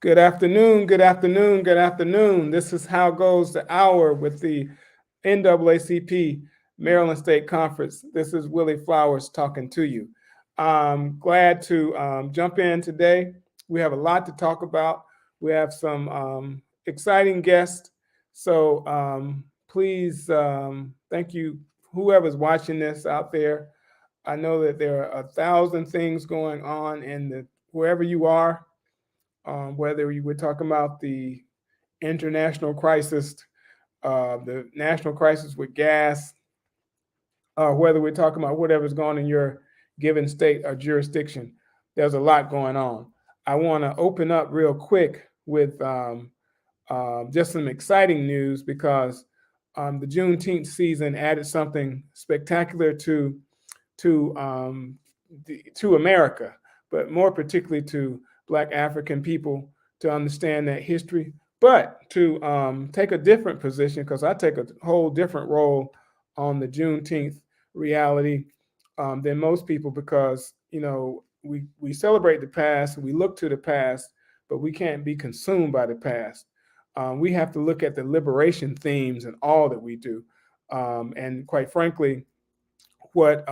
Good afternoon, good afternoon, good afternoon. This is How Goes the Hour with the NAACP Maryland State Conference. This is Willie Flowers talking to you. I'm glad to jump in today. We have a lot to talk about. We have some exciting guests. So please, thank you, whoever's watching this out there. I know that there are 1,000 things going on in wherever you are, whether you were talking about the international crisis, the national crisis with gas, whether we're talking about whatever's going on in your given state or jurisdiction, there's a lot going on. I want to open up real quick with just some exciting news because the Juneteenth season added something spectacular to to America, but more particularly to Black African people to understand that history, but to take a different position because I take a whole different role on the Juneteenth reality than most people because we celebrate the past, we look to the past, but we can't be consumed by the past. We have to look at the liberation themes in all that we do, and quite frankly, what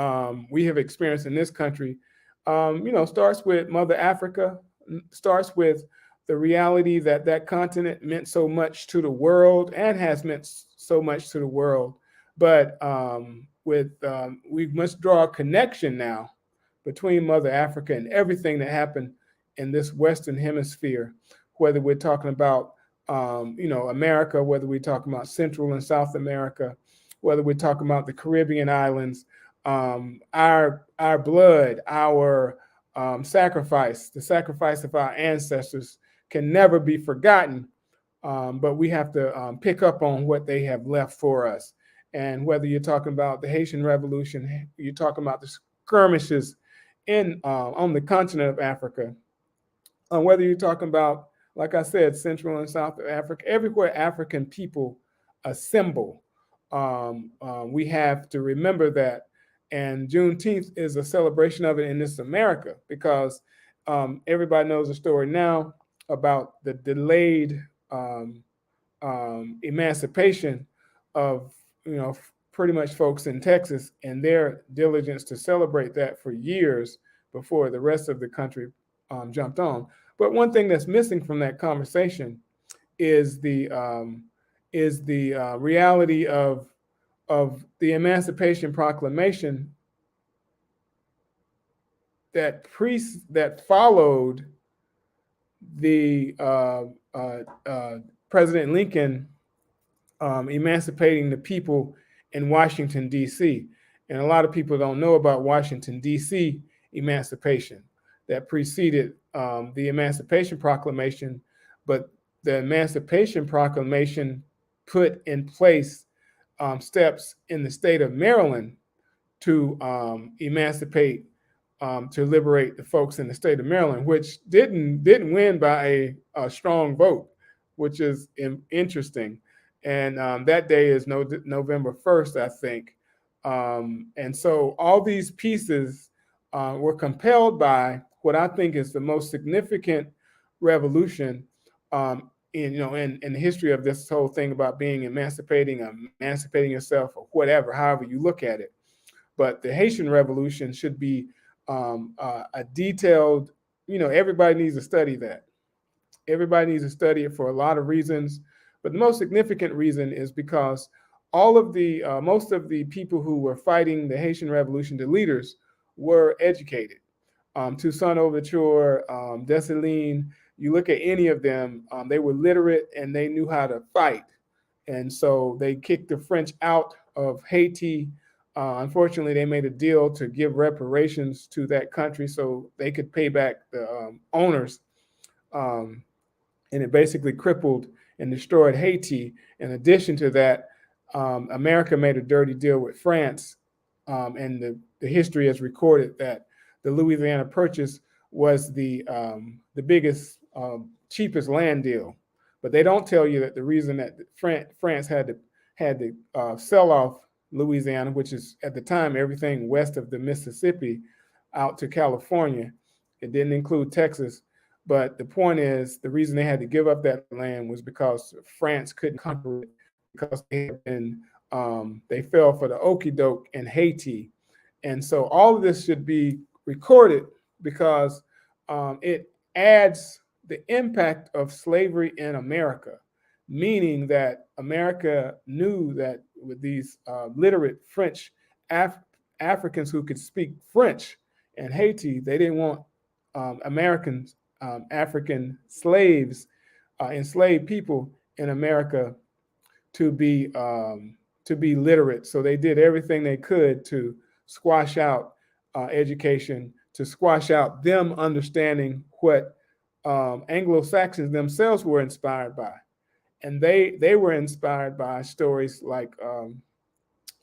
we have experienced in this country, starts with Mother Africa, starts with the reality that that continent meant so much to the world and has meant so much to the world. But we must draw a connection now between Mother Africa and everything that happened in this Western Hemisphere, whether we're talking about America, whether we're talking about Central and South America, whether we're talking about the Caribbean islands, our blood, our sacrifice, the sacrifice of our ancestors can never be forgotten. But we have to pick up on what they have left for us. And whether you're talking about the Haitian Revolution, you're talking about the skirmishes in on the continent of Africa, whether you're talking about, like I said, Central and South Africa, everywhere African people assemble, we have to remember that. And Juneteenth is a celebration of it in this America because everybody knows the story now about the delayed emancipation of pretty much folks in Texas and their diligence to celebrate that for years before the rest of the country jumped on. But one thing that's missing from that conversation is the reality of the Emancipation Proclamation that followed the President Lincoln emancipating the people in Washington, D.C. And a lot of people don't know about Washington, D.C. emancipation that preceded the Emancipation Proclamation, but the Emancipation Proclamation put in place steps in the state of Maryland to emancipate, to liberate the folks in the state of Maryland, which didn't win by a strong vote, which is interesting. And that day is November 1st, I think. And so all these pieces were compelled by what I think is the most significant revolution in the history of this whole thing about being emancipating yourself or whatever, however you look at it. But the Haitian Revolution should be a detailed, everybody needs to study that. Everybody needs to study it for a lot of reasons. But the most significant reason is because most of the people who were fighting the Haitian Revolution, the leaders, were educated. Toussaint Louverture, Dessalines, you look at any of them, they were literate and they knew how to fight. And so they kicked the French out of Haiti. Unfortunately, they made a deal to give reparations to that country so they could pay back the owners. And it basically crippled and destroyed Haiti. In addition to that, America made a dirty deal with France. And the history has recorded that the Louisiana Purchase was the biggest, cheapest land deal. But they don't tell you that the reason that France had to sell off Louisiana, which is at the time everything west of the Mississippi out to California, it didn't include Texas, But the point is, the reason they had to give up that land was because France couldn't conquer it because they had been they fell for the okie doke in Haiti. And so all of this should be recorded because it adds the impact of slavery in America, meaning that America knew that with these literate French Africans who could speak French in Haiti, they didn't want Americans, African slaves, enslaved people in America to be literate. So they did everything they could to squash out education, to squash out them understanding what Anglo-Saxons themselves were inspired by, and they were inspired by stories like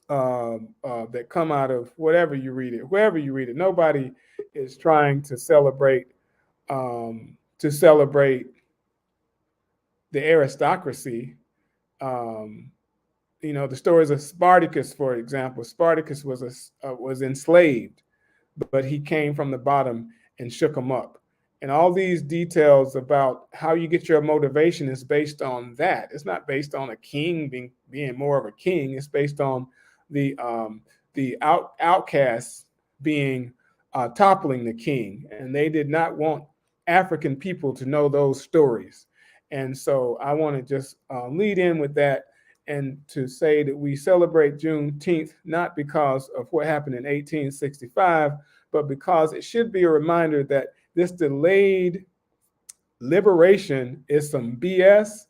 that come out of whatever you read it, wherever you read it. Nobody is trying to celebrate the aristocracy. The stories of Spartacus, for example. Spartacus was enslaved, but he came from the bottom and shook them up. And all these details about how you get your motivation is based on that. It's not based on a king being more of a king. It's based on the outcasts being toppling the king, and they did not want African people to know those stories. And so I want to just lead in with that and to say that we celebrate Juneteenth not because of what happened in 1865, but because it should be a reminder that this delayed liberation is some BS,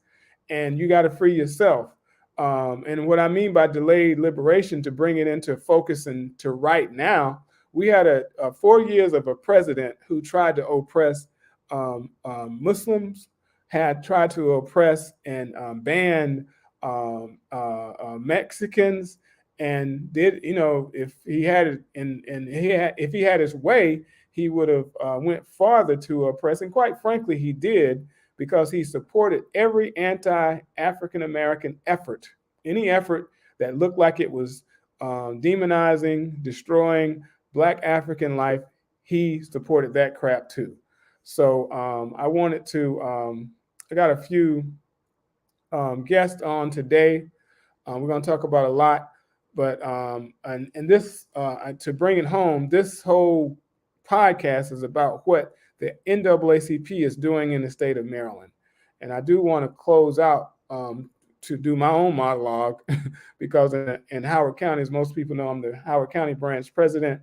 and you got to free yourself. And what I mean by delayed liberation, to bring it into focus and to right now, we had a 4 years of a president who tried to oppress Muslims, had tried to oppress and ban Mexicans, and did if he had it if he had his way, he would have went farther to oppress, and quite frankly, he did, because he supported every anti-African American effort, any effort that looked like it was demonizing, destroying Black African life. He supported that crap too. So I wanted to. I got a few guests on today. We're going to talk about a lot, but and this to bring it home, this whole podcast is about what the NAACP is doing in the state of Maryland. And I do want to close out to do my own monologue because in Howard County, as most people know, I'm the Howard County branch president.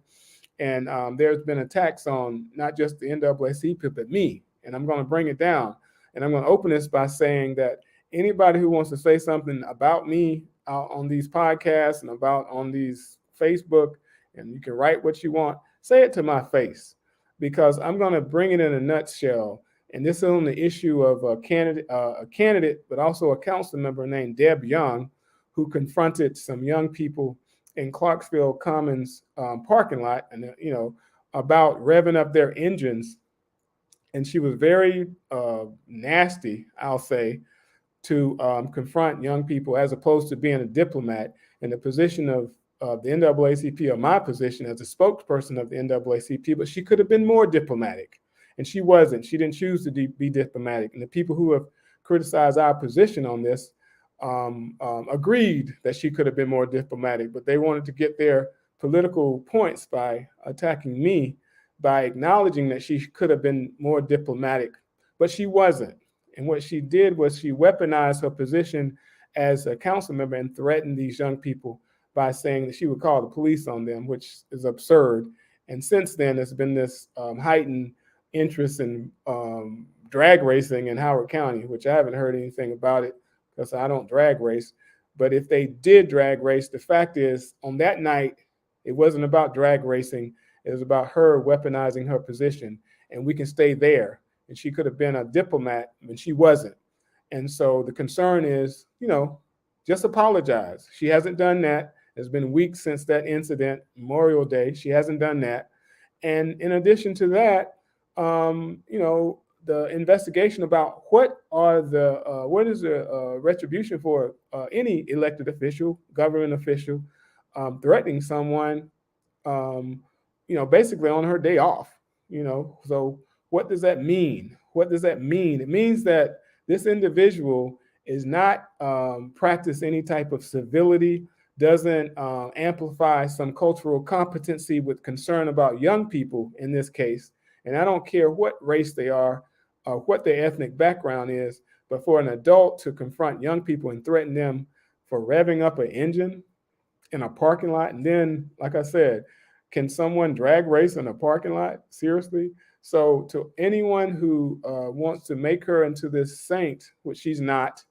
And there's been attacks on not just the NAACP, but me. And I'm going to bring it down. And I'm going to open this by saying that anybody who wants to say something about me on these podcasts and about on these Facebook, and you can write what you want, say it to my face, because I'm going to bring it in a nutshell. And this is on the issue of a candidate, but also a council member named Deb Young, who confronted some young people in Clarksville Commons parking lot, and about revving up their engines. And she was very nasty, I'll say, to confront young people, as opposed to being a diplomat. In the position of the NAACP, or my position as a spokesperson of the NAACP, but she could have been more diplomatic, and she wasn't. She didn't choose to be diplomatic. And the people who have criticized our position on this agreed that she could have been more diplomatic, but they wanted to get their political points by attacking me, by acknowledging that she could have been more diplomatic, but she wasn't. And what she did was she weaponized her position as a council member and threatened these young people by saying that she would call the police on them, which is absurd. And since then, there's been this heightened interest in drag racing in Howard County, which I haven't heard anything about it because I don't drag race. But if they did drag race, the fact is, on that night, it wasn't about drag racing. It was about her weaponizing her position. And we can stay there. And she could have been a diplomat, and she wasn't. And so the concern is, just apologize. She hasn't done that. It's been weeks since that incident, Memorial Day. She hasn't done that. And in addition to that, the investigation about what is the retribution for any elected official, government official, threatening someone, basically on her day off. So what does that mean? What does that mean? It means that this individual is not practice any type of civility, doesn't amplify some cultural competency with concern about young people in this case. And I don't care what race they are or what their ethnic background is, but for an adult to confront young people and threaten them for revving up an engine in a parking lot, and then, like I said, can someone drag race in a parking lot? Seriously? So, to anyone who wants to make her into this saint, which she's not,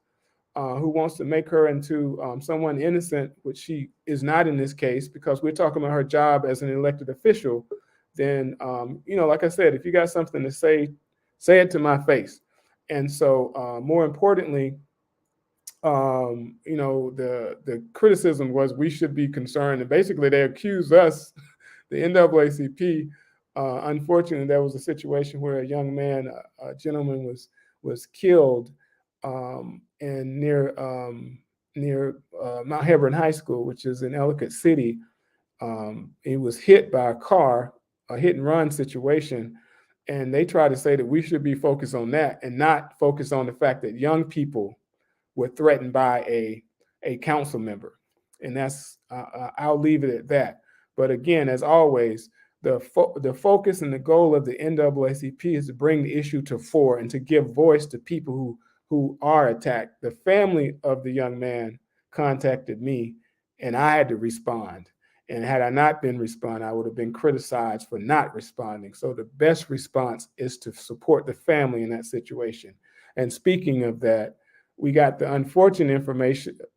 who wants to make her into someone innocent, which she is not in this case, because we're talking about her job as an elected official, then, like I said, if you got something to say it to my face. And so, more importantly, the criticism was we should be concerned, and basically they accused us, the NAACP. Unfortunately, there was a situation where a young man, a gentleman, was killed and near Mount Hebron High School, which is in Ellicott City. He was hit by a car, a hit and run situation, and they try to say that we should be focused on that and not focus on the fact that young people were threatened by a council member. And that's, I'll leave it at that. But again, as always, the focus and the goal of the NAACP is to bring the issue to fore and to give voice to people who are attacked. The family of the young man contacted me, and I had to respond. And had I not been responding, I would have been criticized for not responding. So the best response is to support the family in that situation. And speaking of that, we got the unfortunate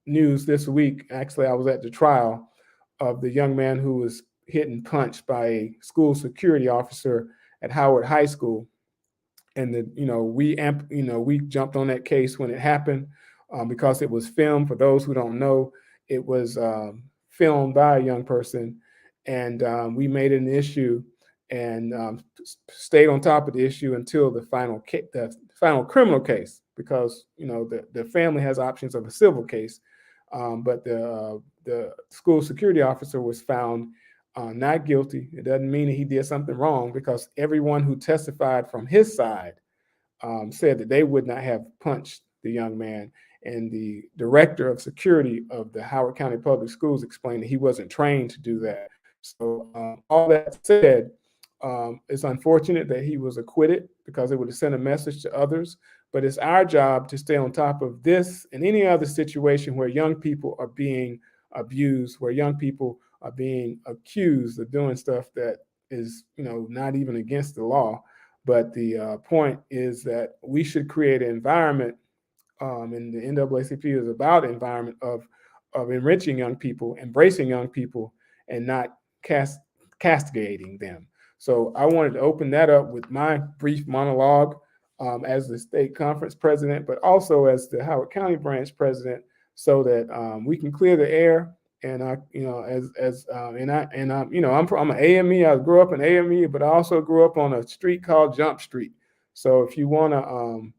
news this week. Actually, I was at the trial of the young man who was hit and punched by a school security officer at Howard High School. And we jumped on that case when it happened because it was filmed. For those who don't know, it was filmed by a young person, and we made it an issue and stayed on top of the issue until the final criminal case, because the family has options of a civil case, but the school security officer was found not guilty. It doesn't mean that he did something wrong, because everyone who testified from his side said that they would not have punched the young man. And the director of security of the Howard County Public Schools explained that he wasn't trained to do that. So all that said, it's unfortunate that he was acquitted, because it would have sent a message to others. But it's our job to stay on top of this and any other situation where young people are being abused, where young people are being accused of doing stuff that is, not even against the law. But the point is that we should create an environment, and the NAACP is about environment of enriching young people, embracing young people, and not castigating them. So I wanted to open that up with my brief monologue as the state conference president, but also as the Howard County branch president, so that we can clear the air. And I'm an AME. I grew up in AME, but I also grew up on a street called Jump Street. So if you want to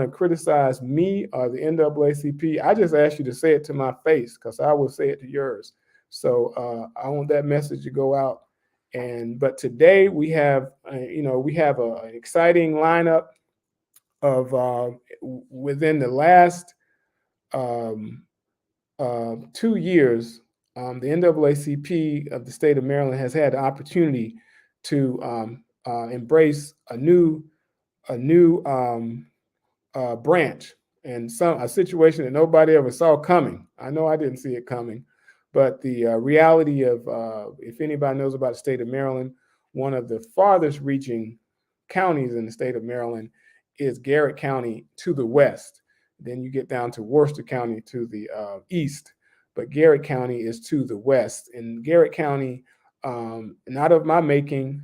criticize me or the NAACP, I just ask you to say it to my face, because I will say it to yours. So I want that message to go out. But today we have an exciting lineup of within the last 2 years, the NAACP of the state of Maryland has had the opportunity to embrace a new branch, and a situation that nobody ever saw coming. I know I didn't see it coming, but the reality of, if anybody knows about the state of Maryland, one of the farthest reaching counties in the state of Maryland is Garrett County to the west. Then you get down to Worcester County to the east, but Garrett County is to the west. And Garrett County, not of my making,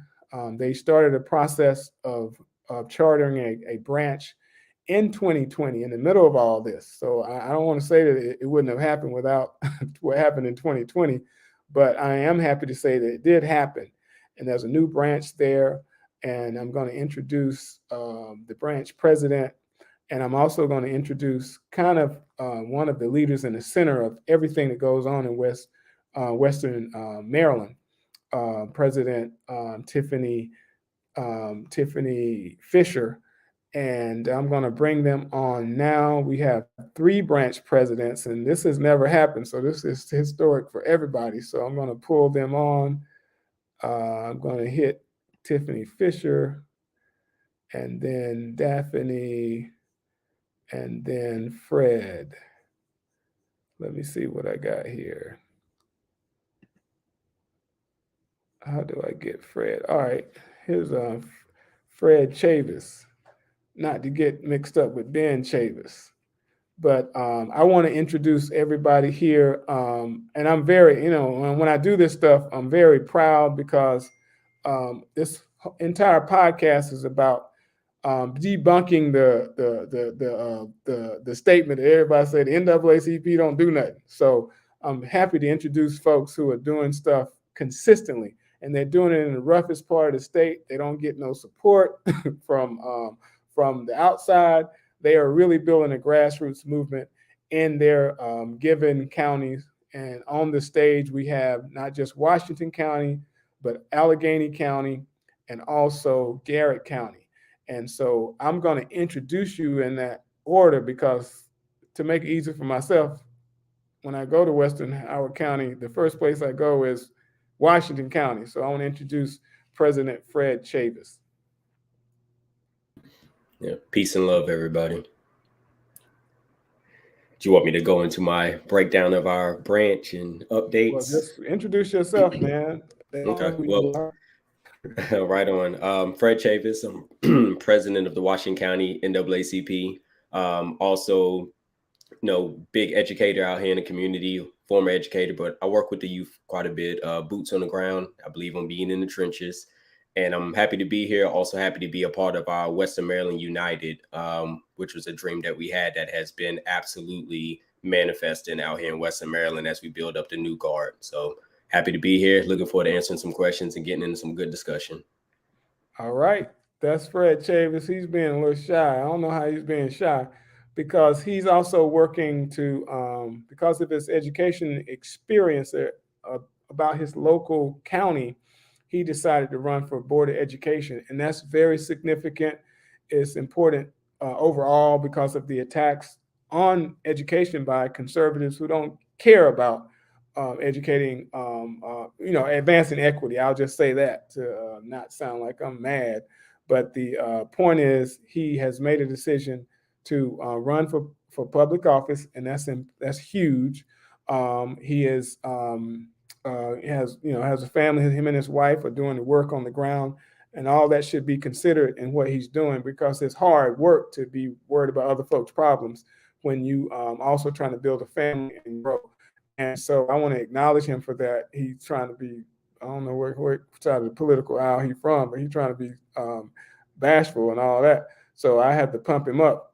they started a process of chartering a branch in 2020, in the middle of all this. So I don't want to say that it wouldn't have happened without what happened in 2020, but I am happy to say that it did happen. And there's a new branch there, and I'm going to introduce the branch president, and I'm also going to introduce kind of one of the leaders in the center of everything that goes on in Western Maryland, President Tiffany Fisher. And I'm going to bring them on now. We have 3 branch presidents, and this has never happened. So this is historic for everybody. So I'm going to pull them on. I'm going to hit Tiffany Fisher, and then Daphne, and then Fred. Let me see what I got here. How do I get Fred? All right, here's Fred Chavis, not to get mixed up with Ben Chavis. But I want to introduce everybody here. And I'm very, when I do this stuff, I'm very proud because this entire podcast is about debunking the statement that everybody said the NAACP don't do nothing. So I'm happy to introduce folks who are doing stuff consistently, and they're doing it in the roughest part of the state. They don't get no support from the outside. They are really building a grassroots movement in their given counties. And on the stage, we have not just Washington County, but Allegheny County and also Garrett County. And so I'm going to introduce you in that order because to make it easier for myself, when I go to Western Howard County, the first place I go is Washington County. So I want to introduce President Fred Chavis. Yeah, peace and love, everybody. Do you want me to go into my breakdown of our branch and updates? Well, just introduce yourself, man. Okay, well, right on. Fred Chavis, I'm president of the Washington County NAACP. Also, big educator out here in the community, former educator, but I work with the youth quite a bit. Boots on the ground. I believe in being in the trenches. And I'm happy to be here. Also happy to be a part of our Western Maryland United, which was a dream that we had that has been absolutely manifesting out here in Western Maryland as we build up the new guard. So happy to be here. Looking forward to answering some questions and getting into some good discussion. All right. That's Fred Chavis. He's being a little shy. I don't know how he's being shy because he's also working to, because of his education experience about his local county, he decided to run for Board of Education. And that's very significant. It's important overall because of the attacks on education by conservatives who don't care about educating, advancing equity. I'll just say that to not sound like I'm mad. But the point is, he has made a decision to run for public office, and that's huge. He is has a family. Him and his wife are doing the work on the ground, and all that should be considered in what he's doing because it's hard work to be worried about other folks' problems when you also trying to build a family and grow. And so I want to acknowledge him for that. He's trying to be, I don't know where side of the political aisle he's from, but he's trying to be bashful and all that. So I had to pump him up.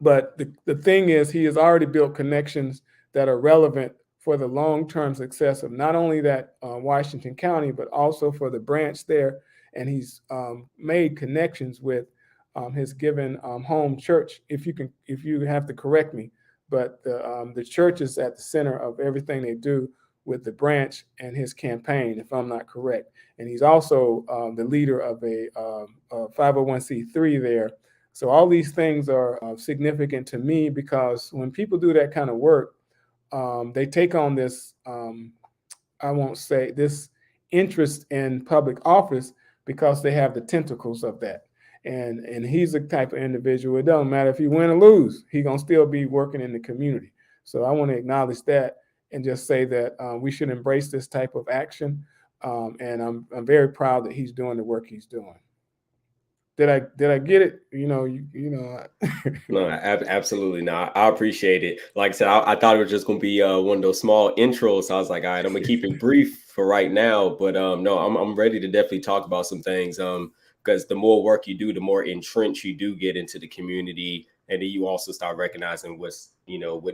But the thing is, he has already built connections that are relevant for the long-term success of not only that Washington County, but also for the branch there. And he's made connections with his given home church. If you have to correct me, but the church is at the center of everything they do with the branch and his campaign, if I'm not correct. And he's also the leader of a 501c3 there. So all these things are significant to me because when people do that kind of work, they take on this, I won't say this interest in public office because they have the tentacles of that. And he's the type of individual, it doesn't matter if he win or lose, he's going to still be working in the community. So I want to acknowledge that and just say that we should embrace this type of action. And I'm very proud that he's doing the work he's doing. Did I get it? No, absolutely not. I appreciate it. Like I said, I thought it was just going to be one of those small intros. So I was like, all right, I'm going to keep it brief for right now. But no, I'm ready to definitely talk about some things. Because the more work you do, the more entrenched you do get into the community. And then you also start recognizing what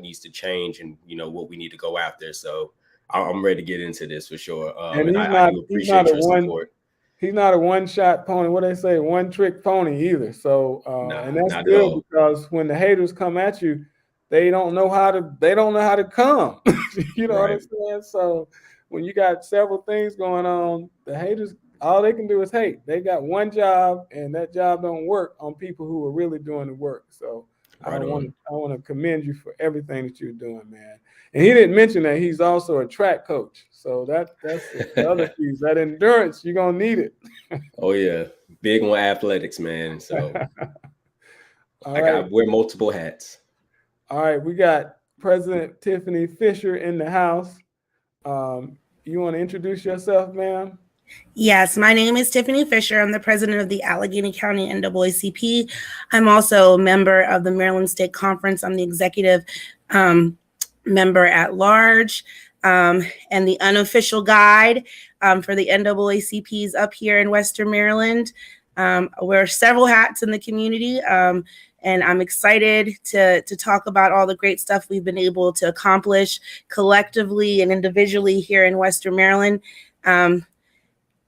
needs to change and, what we need to go after. So I'm ready to get into this for sure. And I do appreciate your support. He's not a one-shot pony. What they say, one-trick pony either. So, and that's good because when the haters come at you, they don't know how to come. You know what I'm saying? So when you got several things going on, the haters all they can do is hate. They got one job, and that job don't work on people who are really doing the work. So Right on. I want to commend you for everything that you're doing, man. And he didn't mention that he's also a track coach. So that's the other piece. That endurance, you're gonna need it. Oh yeah, big on athletics, man. So All I right. got wear multiple hats. All right, we got President Tiffany Fisher in the house. You want to introduce yourself, ma'am? Yes, my name is Tiffany Fisher. I'm the president of the Allegheny County NAACP. I'm also a member of the Maryland State Conference. I'm the executive member at large, and the unofficial guide for the NAACPs up here in Western Maryland. Wear several hats in the community, and I'm excited to talk about all the great stuff we've been able to accomplish collectively and individually here in Western Maryland.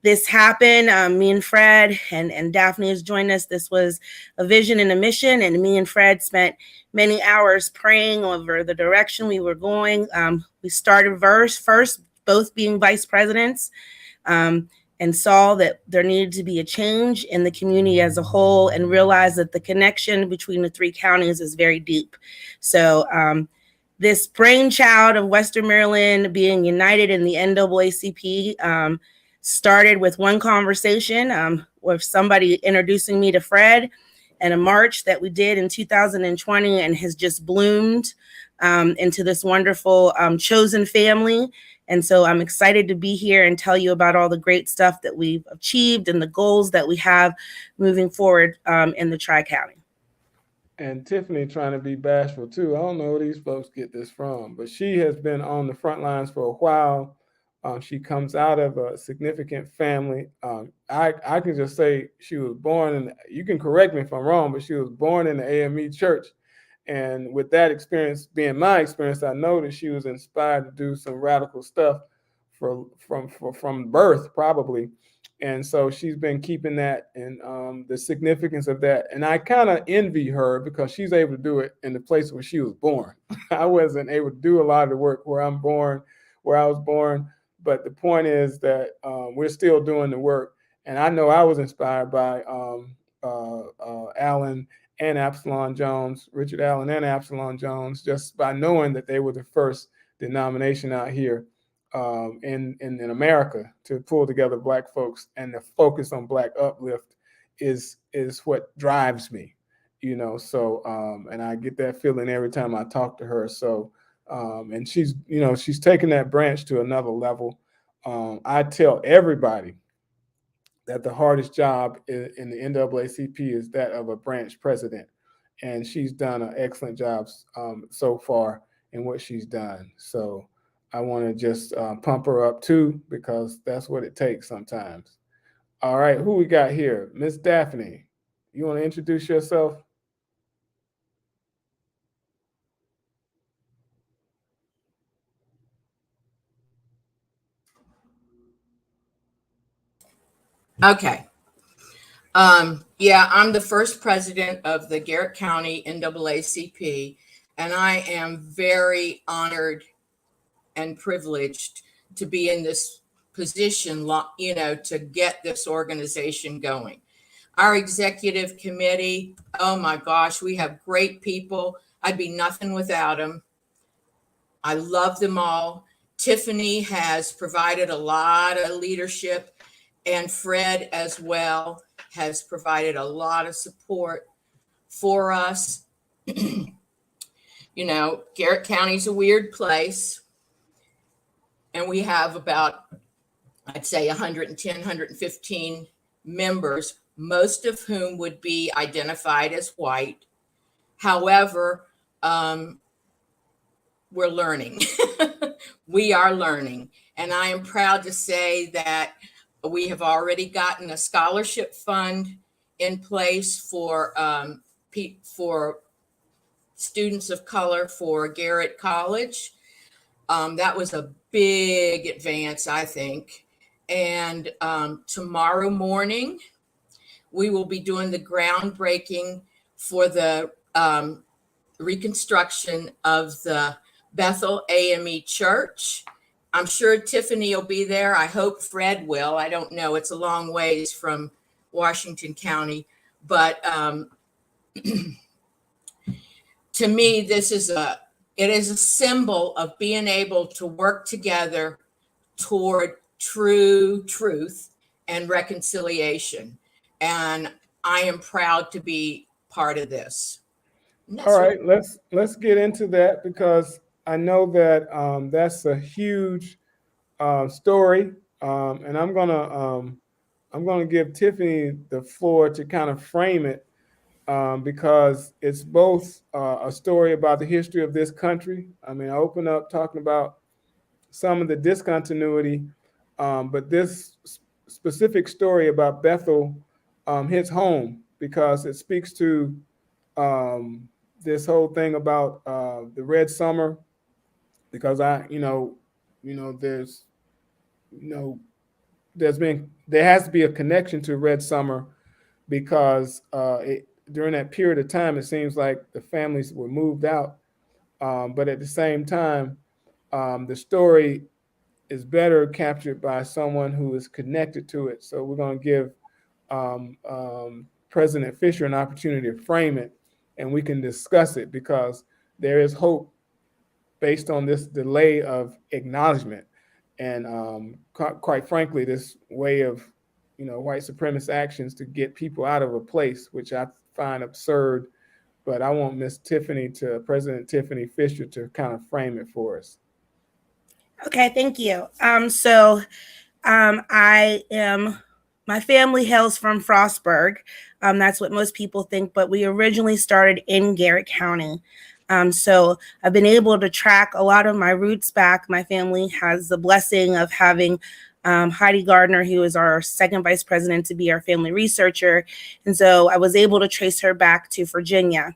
This happened. Me and Fred and Daphne has joined us. This was a vision and a mission, and me and Fred spent many hours praying over the direction we were going. We started first, both being vice presidents, and saw that there needed to be a change in the community as a whole, and realized that the connection between the three counties is very deep. So this brainchild of Western Maryland being united in the NAACP started with one conversation with somebody introducing me to Fred, and a march that we did in 2020, and has just bloomed into this wonderful chosen family. And so I'm excited to be here and tell you about all the great stuff that we've achieved and the goals that we have moving forward in the Tri-County. And Tiffany trying to be bashful too. I don't know where these folks get this from, but she has been on the front lines for a while. She comes out of a significant family. I can just say she was born in, you can correct me if I'm wrong, but she was born in the AME church. And with that experience being my experience, I know that she was inspired to do some radical stuff from birth, probably. And so she's been keeping that, and the significance of that. And I kind of envy her because she's able to do it in the place where she was born. I wasn't able to do a lot of the work where I was born. But the point is that we're still doing the work. And I know I was inspired by Allen and Absalom Jones, Richard Allen and Absalom Jones, just by knowing that they were the first denomination out here in America to pull together Black folks, and the focus on Black uplift is what drives me, you know. So and I get that feeling every time I talk to her. So and she's taken that branch to another level. I tell everybody that the hardest job in the NAACP is that of a branch president, and she's done an excellent job so far in what she's done. So I want to just pump her up too, because that's what it takes sometimes. All right, who we got here? Miss Daphne, you want to introduce yourself? Okay. Yeah, I'm the first president of the Garrett County NAACP, and I am very honored and privileged to be in this position, you know, to get this organization going. Our executive committee, oh my gosh, we have great people. I'd be nothing without them. I love them all. Tiffany has provided a lot of leadership, and Fred as well has provided a lot of support for us. You know, Garrett County's a weird place, and we have about, I'd say 110, 115 members, most of whom would be identified as white. However, we're learning. We are learning. And I am proud to say that we have already gotten a scholarship fund in place for students of color for Garrett College. That was a big advance, I think. And tomorrow morning, we will be doing the groundbreaking for the reconstruction of the Bethel AME Church I'm sure Tiffany will be there. I hope Fred will. I don't know. It's a long ways from Washington County. But to me, it is a symbol of being able to work together toward true truth and reconciliation. And I am proud to be part of this. All right, let's get into that, because I know that that's a huge story, and I'm gonna give Tiffany the floor to kind of frame it, because it's both a story about the history of this country. I mean, I open up talking about some of the discontinuity, but this specific story about Bethel hits home because it speaks to this whole thing about the Red Summer, because there has to be a connection to Red Summer, because during that period of time, it seems like the families were moved out. But at the same time, the story is better captured by someone who is connected to it. So we're going to give President Fisher an opportunity to frame it, and we can discuss it, because there is hope based on this delay of acknowledgement. And quite frankly, this way of white supremacist actions to get people out of a place, which I find absurd. But I want President Tiffany Fisher to kind of frame it for us. Okay, thank you. My family hails from Frostburg. That's what most people think, but we originally started in Garrett County. So I've been able to track a lot of my roots back. My family has the blessing of having Heidi Gardner, who is our second vice president, to be our family researcher. And so I was able to trace her back to Virginia.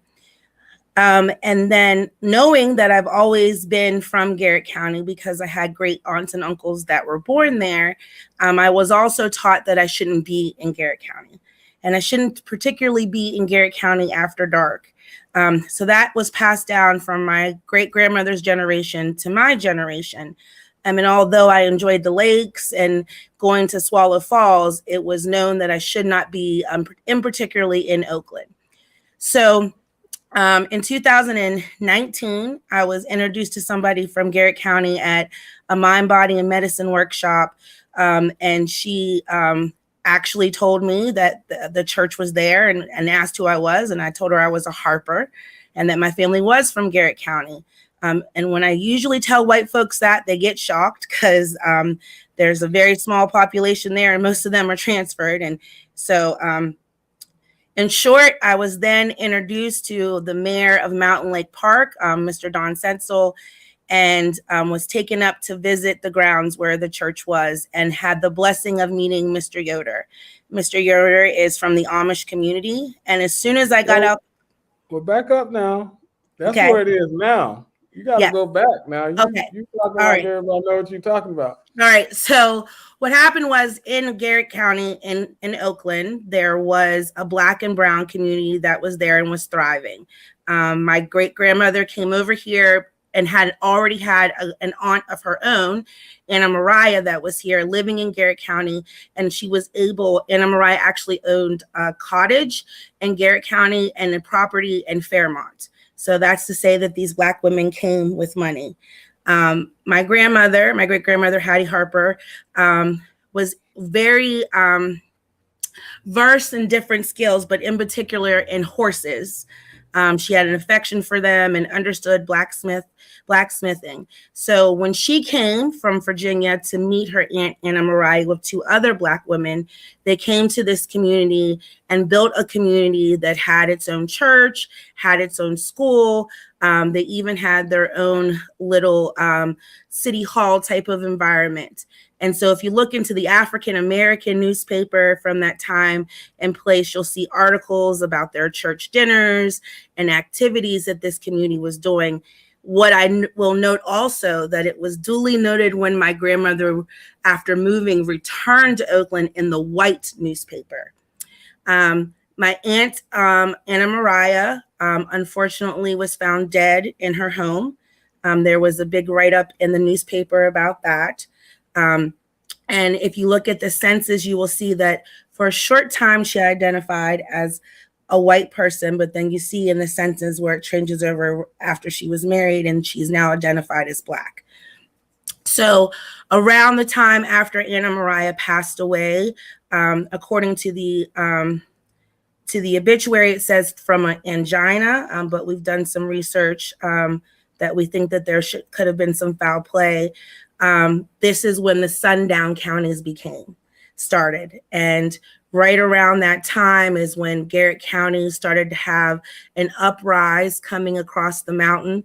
And then knowing that I've always been from Garrett County because I had great aunts and uncles that were born there, I was also taught that I shouldn't be in Garrett County. And I shouldn't particularly be in Garrett County after dark. So that was passed down from my great-grandmother's generation to my generation. And although I enjoyed the lakes and going to Swallow Falls, it was known that I should not be, in particularly in Oakland. So in 2019, I was introduced to somebody from Garrett County at a mind, body, and medicine workshop. And she actually told me that the church was there and asked who I was. And I told her I was a Harper and that my family was from Garrett County. And when I usually tell white folks that, they get shocked because there's a very small population there and most of them are transferred. And so in short, I was then introduced to the mayor of Mountain Lake Park, Mr. Don Sensel, and was taken up to visit the grounds where the church was and had the blessing of meeting Mr. Yoder. Mr. Yoder is from the Amish community. And as soon as I got out. Well, back up now. That's okay. where it is now. You got to go back now. You talking like right. Everybody know what you're talking about. All right. So what happened was in Garrett County in Oakland, there was a Black and brown community that was there and was thriving. My great-grandmother came over here and had already had an aunt of her own, Anna Mariah, that was here living in Garrett County. And Anna Mariah actually owned a cottage in Garrett County and a property in Fairmont. So that's to say that these Black women came with money. My great-grandmother, Hattie Harper, was very versed in different skills, but in particular in horses. She had an affection for them and understood blacksmithing. So when she came from Virginia to meet her Aunt Anna Mariah with two other Black women, they came to this community and built a community that had its own church, had its own school. They even had their own little city hall type of environment. And so if you look into the African American newspaper from that time and place, you'll see articles about their church dinners and activities that this community was doing. What I will note also that it was duly noted when my grandmother, after moving, returned to Oakland in the white newspaper. My aunt, Anna Mariah, unfortunately was found dead in her home. There was a big write-up in the newspaper about that. And if you look at the census, you will see that for a short time she identified as a white person, but then you see in the census where it changes over after she was married and she's now identified as Black. So around the time after Anna Mariah passed away, according to the obituary, it says from an angina, but we've done some research that we think that there could have been some foul play. This is when the sundown counties started. And right around that time is when Garrett County started to have an uprise coming across the mountain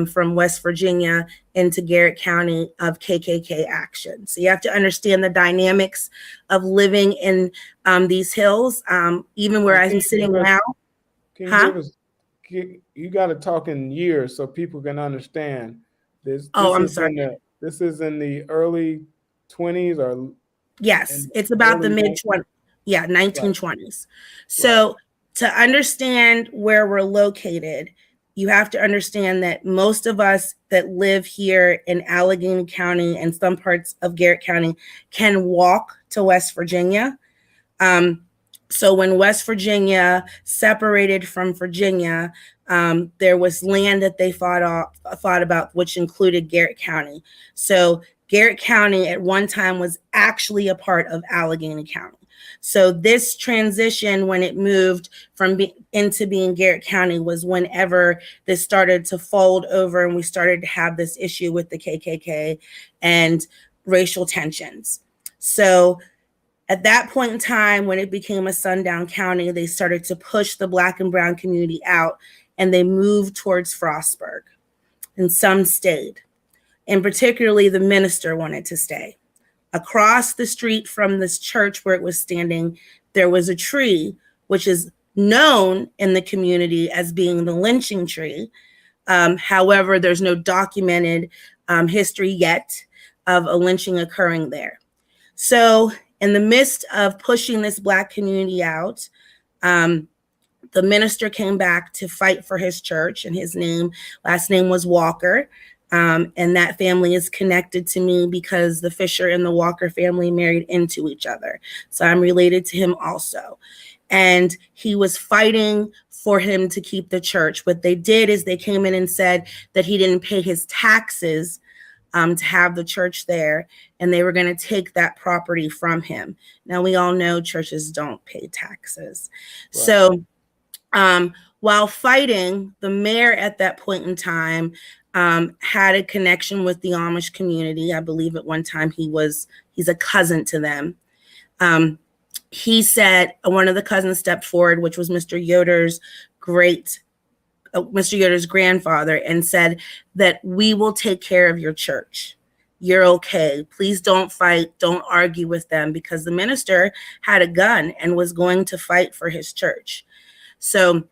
from West Virginia into Garrett County of KKK action. So you have to understand the dynamics of living in these hills, even where I'm sitting now. Can you give us, you got to talk in years so people can understand this. I'm sorry. This is in the early 20s or? Yes, it's about the mid-20s. Yeah, 1920s. Right. So to understand where we're located, you have to understand that most of us that live here in Allegheny County and some parts of Garrett County can walk to West Virginia. So when West Virginia separated from Virginia, there was land that they fought about, which included Garrett County. So Garrett County at one time was actually a part of Allegheny County. So this transition, when it moved from into being Garrett County, was whenever this started to fold over and we started to have this issue with the KKK and racial tensions. So at that point in time, when it became a sundown county, they started to push the Black and brown community out and they moved towards Frostburg, and some stayed. And particularly the minister wanted to stay. Across the street from this church where it was standing, there was a tree, which is known in the community as being the lynching tree. However, there's no documented history yet of a lynching occurring there. So in the midst of pushing this Black community out, the minister came back to fight for his church, and his last name was Walker. And that family is connected to me because the Fisher and the Walker family married into each other. So I'm related to him also. And he was fighting for him to keep the church. What they did is they came in and said that he didn't pay his taxes to have the church there, and they were going to take that property from him. Now, we all know churches don't pay taxes. Right. So while fighting, the mayor at that point in time had a connection with the Amish community. I believe at one time he's a cousin to them. He said, one of the cousins stepped forward, which was Mr. Yoder's grandfather, and said that we will take care of your church. You're okay. Please don't fight. Don't argue with them, because the minister had a gun and was going to fight for his church. So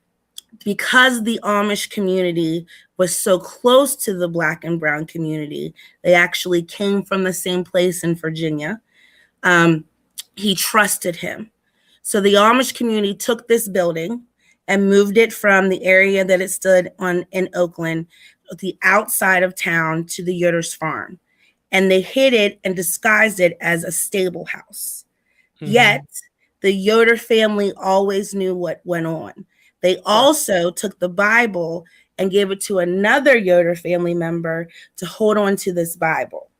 because the Amish community was so close to the Black and brown community, they actually came from the same place in Virginia. He trusted him. So the Amish community took this building and moved it from the area that it stood on in Oakland, the outside of town, to the Yoder's farm. And they hid it and disguised it as a stable house. Mm-hmm. Yet the Yoder family always knew what went on. They also took the Bible and gave it to another Yoder family member to hold on to this Bible.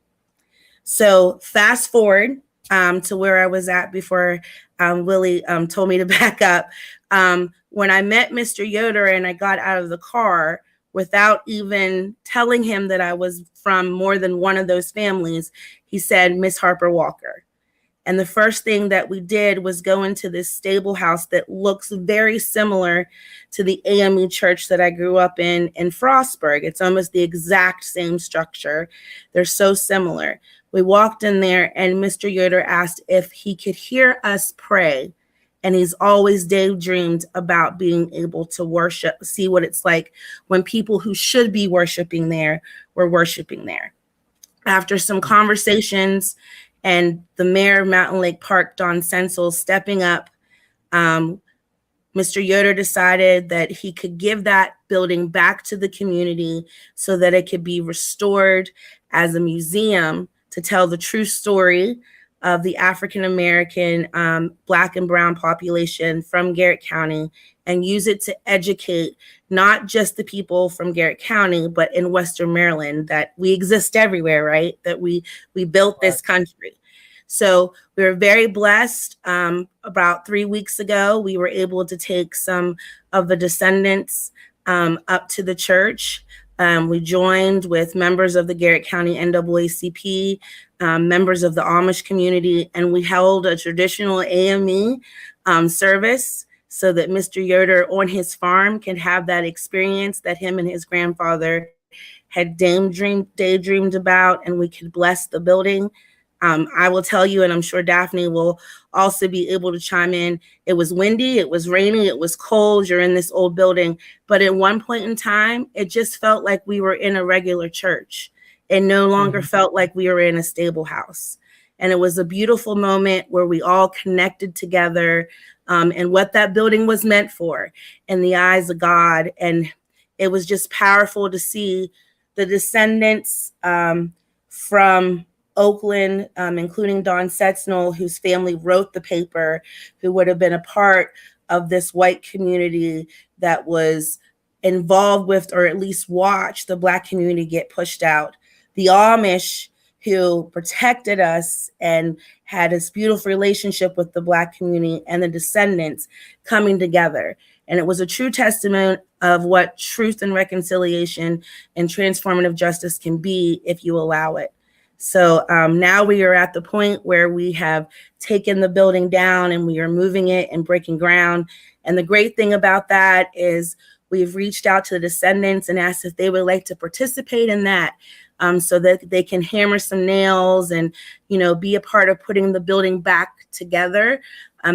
So fast forward to where I was at before Willie told me to back up. When I met Mr. Yoder and I got out of the car, without even telling him that I was from more than one of those families, he said, "Miss Harper Walker." And the first thing that we did was go into this stable house that looks very similar to the AME church that I grew up in Frostburg. It's almost the exact same structure. They're so similar. We walked in there and Mr. Yoder asked if he could hear us pray. And he's always daydreamed about being able to worship, see what it's like when people who should be worshiping there were worshiping there. After some conversations, and the mayor of Mountain Lake Park, Don Sensel, stepping up, Mr. Yoder decided that he could give that building back to the community so that it could be restored as a museum to tell the true story of the African American, Black and Brown population from Garrett County, and use it to educate not just the people from Garrett County, but in Western Maryland, that we exist everywhere, right? That we built this country. So we were very blessed. About 3 weeks ago, we were able to take some of the descendants up to the church. We joined with members of the Garrett County NAACP, members of the Amish community, and we held a traditional AME service so that Mr. Yoder on his farm can have that experience that him and his grandfather had daydreamed about, and we could bless the building. I will tell you, and I'm sure Daphne will also be able to chime in, it was windy, it was rainy, it was cold, you're in this old building. But at one point in time, it just felt like we were in a regular church. It no longer felt like we were in a stable house. And it was a beautiful moment where we all connected together and what that building was meant for in the eyes of God. And it was just powerful to see the descendants from Oakland, including Don Setznell, whose family wrote the paper, who would have been a part of this white community that was involved with, or at least watched, the Black community get pushed out. The Amish, who protected us and had this beautiful relationship with the Black community, and the descendants coming together. And it was a true testament of what truth and reconciliation and transformative justice can be if you allow it. So now we are at the point where we have taken the building down and we are moving it and breaking ground. And the great thing about that is we've reached out to the descendants and asked if they would like to participate in that, so that they can hammer some nails and, be a part of putting the building back together,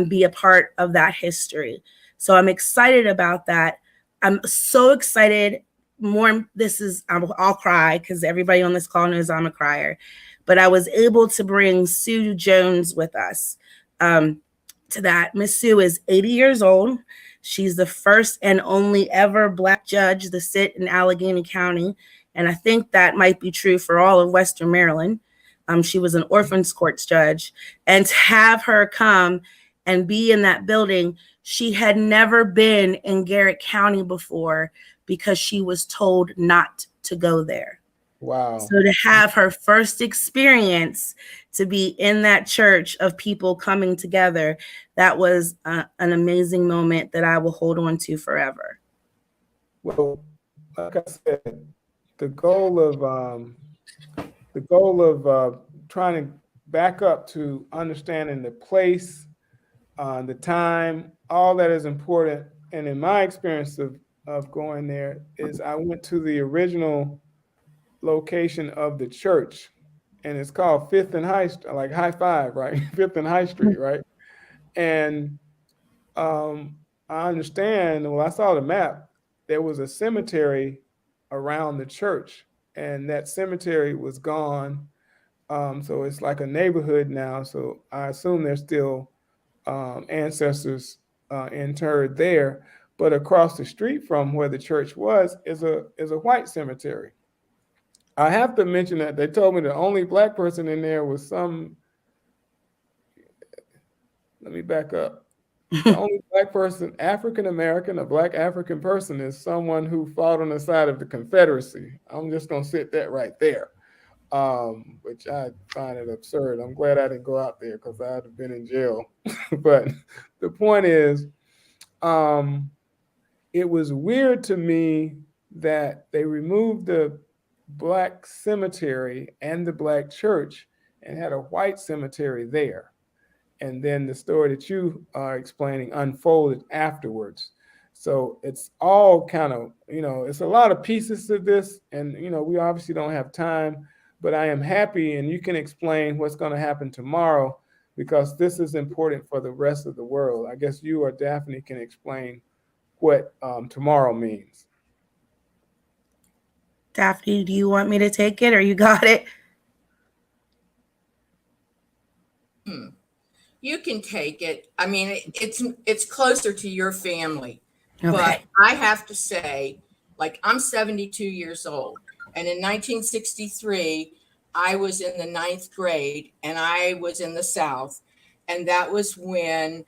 be a part of that history. So I'm excited about that. I'm so excited. I'll cry because everybody on this call knows I'm a crier, but I was able to bring Sue Jones with us to that. Miss Sue is 80 years old. She's the first and only ever Black judge to sit in Allegheny County. And I think that might be true for all of Western Maryland. She was an orphans courts judge, and to have her come and be in that building, she had never been in Garrett County before, because she was told not to go there. Wow. So to have her first experience to be in that church of people coming together, that was an amazing moment that I will hold on to forever. Well, like I said, the goal of trying to back up to understanding the place, the time, all that is important. And in my experience of going there is I went to the original location of the church, and it's called Fifth and High, like High Five, right? Fifth and High Street, right? And I understand, well, I saw the map, there was a cemetery around the church, and that cemetery was gone. So it's like a neighborhood now. So I assume there's still ancestors interred there. But across the street from where the church was is a white cemetery. I have to mention that they told me the only Black person in there was let me back up. The only Black person, African American, a Black African person, is someone who fought on the side of the Confederacy. I'm just gonna sit that right there, which I find it absurd. I'm glad I didn't go out there because I'd have been in jail. But the point is, it was weird to me that they removed the Black cemetery and the Black church and had a white cemetery there. And then the story that you are explaining unfolded afterwards. So it's all kind of, it's a lot of pieces to this. And, we obviously don't have time, but I am happy, and you can explain what's going to happen tomorrow, because this is important for the rest of the world. I guess you or Daphne can explain what tomorrow means. Daphne, do you want me to take it, or you got it? You can take it. I mean, it's closer to your family. Okay. But I have to say, like, I'm 72 years old. And in 1963, I was in the 9th grade and I was in the South. And that was when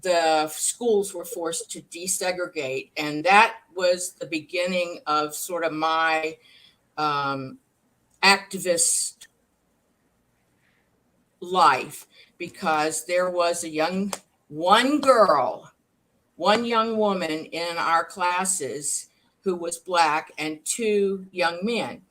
the schools were forced to desegregate. And that was the beginning of sort of my activist life, because there was one young woman in our classes who was Black and 2 young men.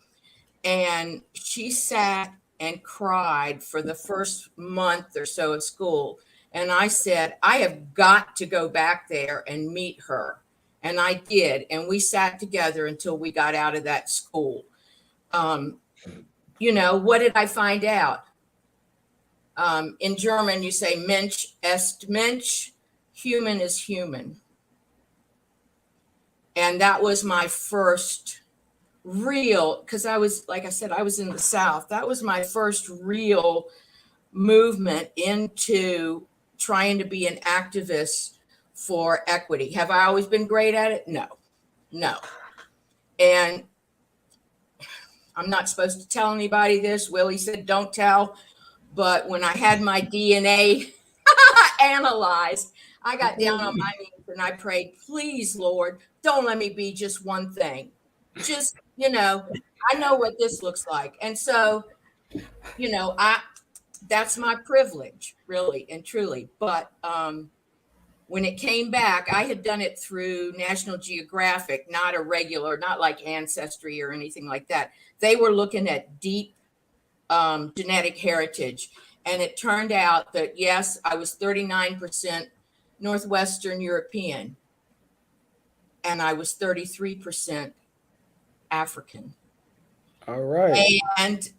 And she sat and cried for the first month or so of school. And I said, I have got to go back there and meet her. And I did. And we sat together until we got out of that school. What did I find out? In German, you say Mensch ist Mensch, human is human. And that was my first real, because I was, like I said, I was in the South. That was my first real movement into trying to be an activist for equity. Have I always been great at it? No. And I'm not supposed to tell anybody this. Willie said, don't tell. But when I had my DNA analyzed, I got down on my knees and I prayed, please, Lord, don't let me be just one thing. Just, I know what this looks like. And so, that's my privilege, really and truly. But when it came back, I had done it through National Geographic, not like Ancestry or anything like that. They were looking at deep genetic heritage. And it turned out that, yes, I was 39% Northwestern European, and I was 33% African. All right. And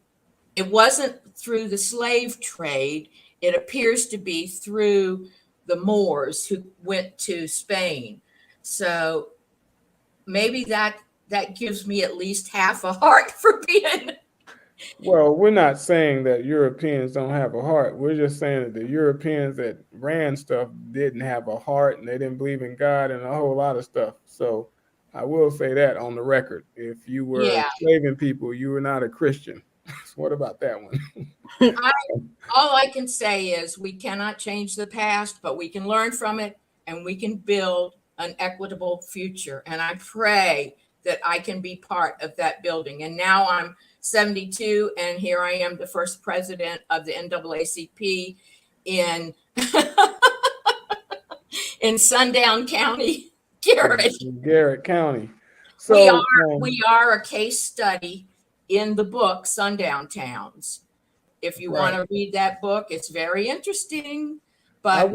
it wasn't through the slave trade. It appears to be through the Moors who went to Spain. So maybe that gives me at least half a heart for being. Well, we're not saying that Europeans don't have a heart. We're just saying that the Europeans that ran stuff didn't have a heart, and they didn't believe in God and a whole lot of stuff. So I will say that on the record. If you were enslaving people, you were not a Christian. So what about that one? All I can say is we cannot change the past, but we can learn from it and we can build an equitable future. And I pray that I can be part of that building. And now I'm 72, and here I am, the first president of the NAACP in in Sundown County, Garrett County. So we are a case study in the book Sundown Towns. If you want to read that book, it's very interesting. But I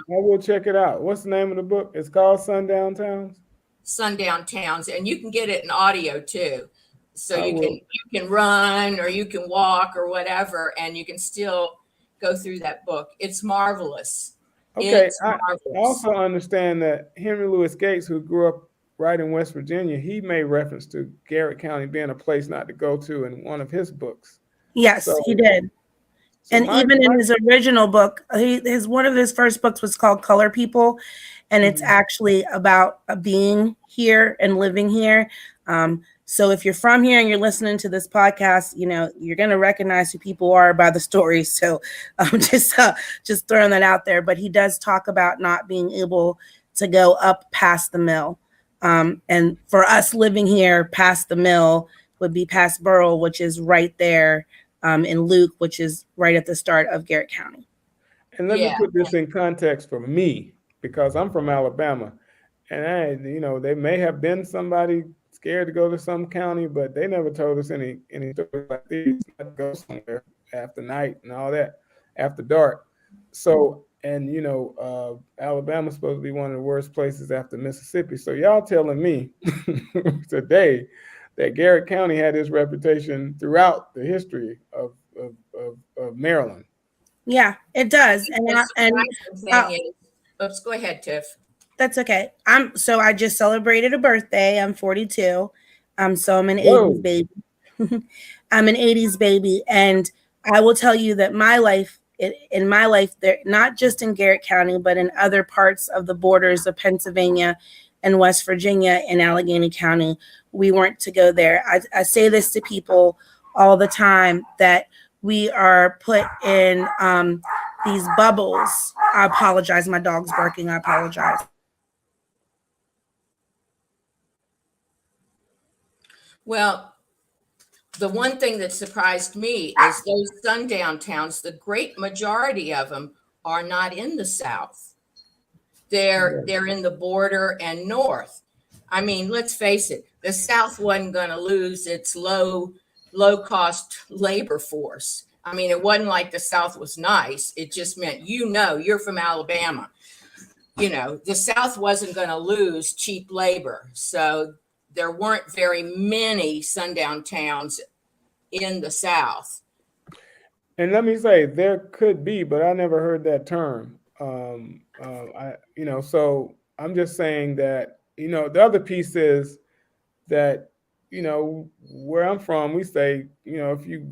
will check it out. What's the name of the book? It's called Sundown Towns. Sundown Towns, and you can get it in audio too. So you can run or you can walk or whatever, and you can still go through that book. It's marvelous. Okay, I also understand that Henry Louis Gates, who grew up right in West Virginia, he made reference to Garrett County being a place not to go to in one of his books. Yes, he did. And even in his original book, one of his first books was called Color People, and it's actually about being here and living here. So if you're from here and you're listening to this podcast, you're going to recognize who people are by the stories. So just throwing that out there. But he does talk about not being able to go up past the mill. And for us living here, past the mill would be past Burrell, which is right there in Luke, which is right at the start of Garrett County. And let me put this in context for me, because I'm from Alabama. And they may have been somebody scared to go to some county, but they never told us any stories like these. Not to go somewhere after night and all that, after dark. So, and Alabama's supposed to be one of the worst places after Mississippi. So y'all telling me today that Garrett County had this reputation throughout the history of Maryland. Yeah, it does. Let's go ahead, Tiff. That's okay. I just celebrated a birthday. I'm 42. So I'm an 80s baby. I'm an 80s baby. And I will tell you that my life in my life, there, not just in Garrett County, but in other parts of the borders of Pennsylvania and West Virginia and Allegheny County, we weren't to go there. I say this to people all the time, that we are put in these bubbles. I apologize. My dog's barking. I apologize. Well, the one thing that surprised me is those sundown towns, the great majority of them are not in the South. They're in the border and north. I mean, let's face it, the South wasn't going to lose its low cost labor force. I mean, it wasn't like the South was nice. It just meant, you're from Alabama. The South wasn't going to lose cheap labor. So there weren't very many sundown towns in the South. And let me say, there could be, but I never heard that term. So I'm just saying that, the other piece is that, where I'm from, we say, if you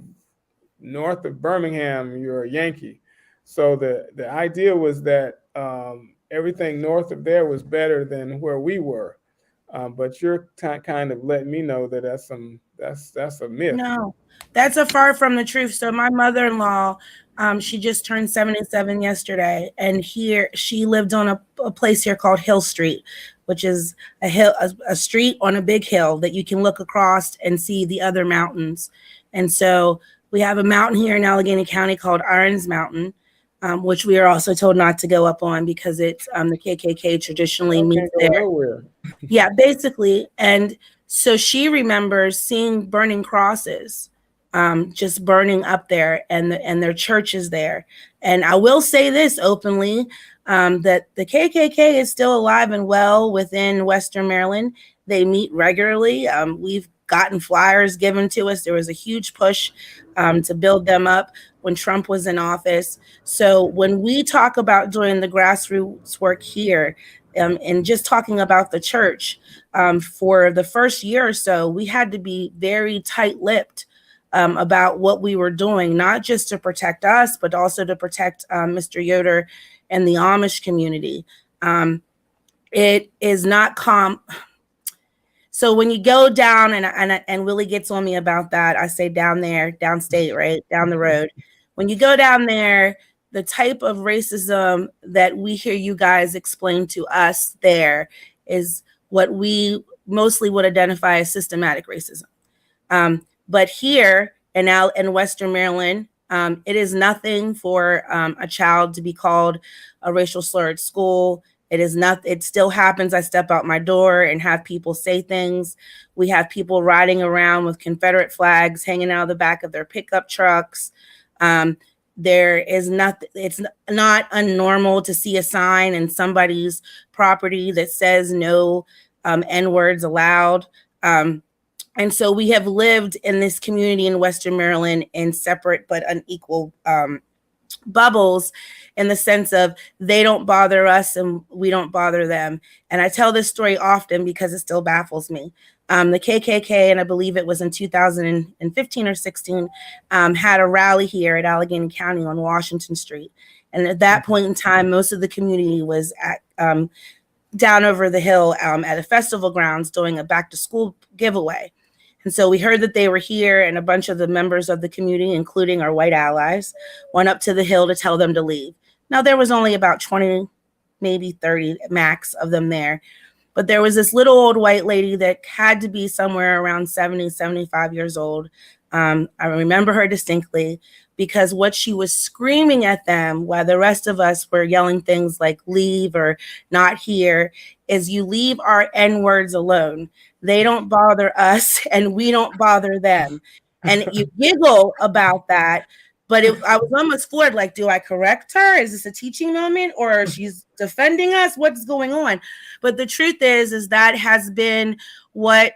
north of Birmingham, you're a Yankee. So the idea was that everything north of there was better than where we were. But you're kind of letting me know that that's a myth. No, that's a far from the truth. So my mother-in-law, she just turned 77 yesterday, and she lived on a place here called Hill Street, which is a street on a big hill that you can look across and see the other mountains. And so we have a mountain here in Allegheny County called Irons Mountain, which we are also told not to go up on because it's the KKK traditionally meets there. Nowhere. Yeah, basically. And so she remembers seeing burning crosses, just burning up there, and their church is there. And I will say this openly, that the KKK is still alive and well within Western Maryland. They meet regularly. We've gotten flyers given to us. There was a huge push to build them up when Trump was in office. So when we talk about doing the grassroots work here, and just talking about the church, for the first year or so, we had to be very tight-lipped about what we were doing, not just to protect us, but also to protect Mr. Yoder and the Amish community. It is not So when you go down, and Willie gets on me about that, I say down there, downstate, right, down the road. When you go down there, the type of racism that we hear you guys explain to us there is what we mostly would identify as systematic racism. But here in Western Maryland, it is nothing for a child to be called a racial slur at school. It still happens. I step out my door and have people say things. We have people riding around with Confederate flags hanging out of the back of their pickup trucks. It's not unnormal to see a sign in somebody's property that says no N-words allowed. And so we have lived in this community in Western Maryland in separate but unequal bubbles, in the sense of they don't bother us and we don't bother them. And I tell this story often because it still baffles me. The KKK, and I believe it was in 2015 or 16, had a rally here at Allegheny County on Washington Street. And at that point in time, most of the community was at down over the hill at a festival grounds doing a back to school giveaway. And so we heard that they were here, and a bunch of the members of the community, including our white allies, went up to the hill to tell them to leave. Now, there was only about 20, maybe 30 max of them there. But there was this little old white lady that had to be somewhere around 70, 75 years old. I remember her distinctly because what she was screaming at them while the rest of us were yelling things like leave or not here is, you leave our N-words alone. They don't bother us and we don't bother them. And you giggle about that. But I was almost floored, like, do I correct her? Is this a teaching moment, or she's defending us? What's going on? But the truth is that has been what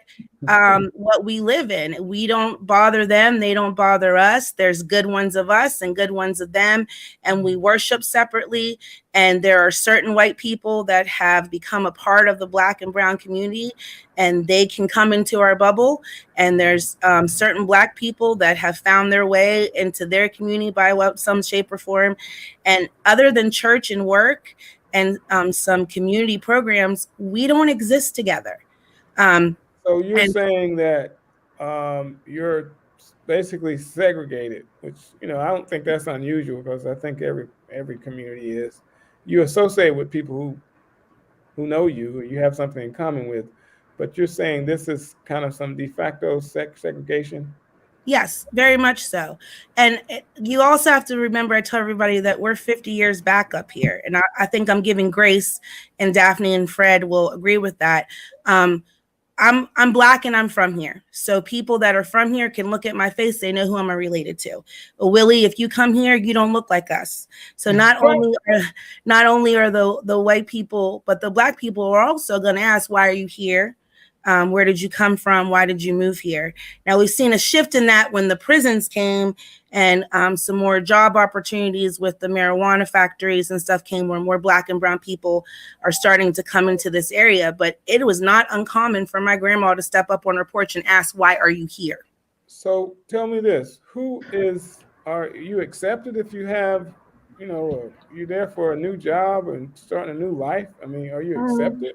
we live in. We don't bother them, they don't bother us. There's good ones of us and good ones of them, and we worship separately. And there are certain white people that have become a part of the Black and brown community, and they can come into our bubble. And there's certain Black people that have found their way into their community by some shape or form. And other than church and work and some community programs, we don't exist together. So you're saying that you're basically segregated, which, you know, I don't think that's unusual, because I think every community is. You associate with people who know you, or you have something in common with, but you're saying this is kind of some de facto segregation? Yes, very much so. And you also have to remember, I tell everybody that we're 50 years back up here. And I think I'm giving grace, and Daphne and Fred will agree with that. I'm Black and I'm from here. So people that are from here can look at my face, they know who I'm related to. But Willie, if you come here, you don't look like us. So not only are the white people, but the Black people are also going to ask, why are you here? Where did you come from? Why did you move here? Now, we've seen a shift in that when the prisons came, and some more job opportunities with the marijuana factories and stuff came, where more Black and brown people are starting to come into this area. But it was not uncommon for my grandma to step up on her porch and ask, why are you here? So tell me this, are you accepted if you have, you know, you're there for a new job and starting a new life? I mean, are you accepted?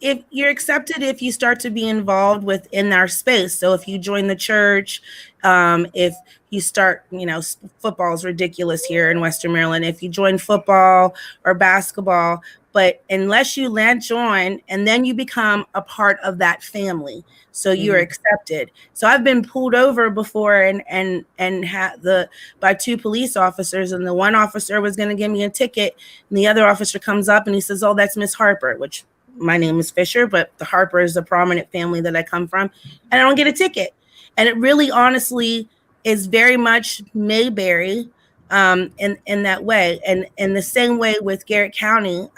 If you're accepted, if you start to be involved within our space. So if you join the church, if you start, you know, football is ridiculous here in Western Maryland. If you join football or basketball, but unless you latch on, and then you become a part of that family, so you're accepted. So I've been pulled over before and by two police officers, and the one officer was going to give me a ticket, and the other officer comes up and he says, "Oh, that's Miss Harper," which my name is Fisher, but the Harper is a prominent family that I come from, and I don't get a ticket. And it really, honestly, is very much Mayberry in that way. And in the same way with Garrett County,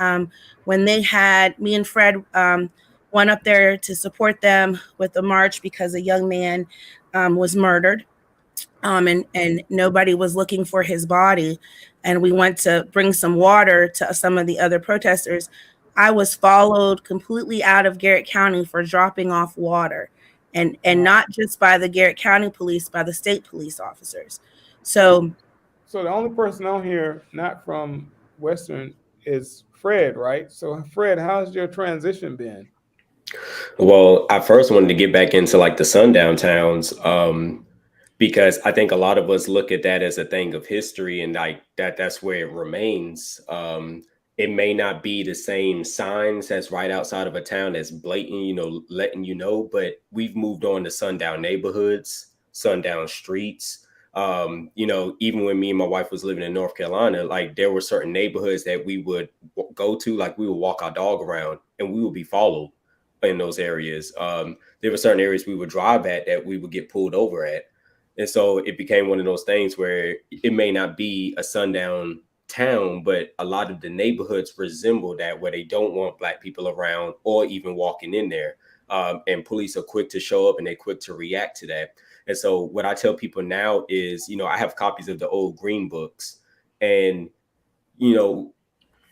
when they had me and Fred went up there to support them with the march because a young man was murdered. And nobody was looking for his body. And we went to bring some water to some of the other protesters. I was followed completely out of Garrett County for dropping off water, and not just by the Garrett County police, by the state police officers. So the only person on here not from Western is Fred, right? So Fred, how's your transition been? Well, I first wanted to get back into like the sundown towns, because I think a lot of us look at that as a thing of history, and like that's where it remains. It may not be the same signs that's right outside of a town that's blatant, you know, letting you know, but we've moved on to sundown neighborhoods, sundown streets. You know, even when me and my wife was living in North Carolina, like there were certain neighborhoods that we would go to, like we would walk our dog around and we would be followed in those areas. There were certain areas we would drive at that we would get pulled over at. And so it became one of those things where it may not be a sundown town, but a lot of the neighborhoods resemble that, where they don't want Black people around or even walking in there. And police are quick to show up and they're quick to react to that. And so what I tell people now is, you know, I have copies of the old green books, and, you know,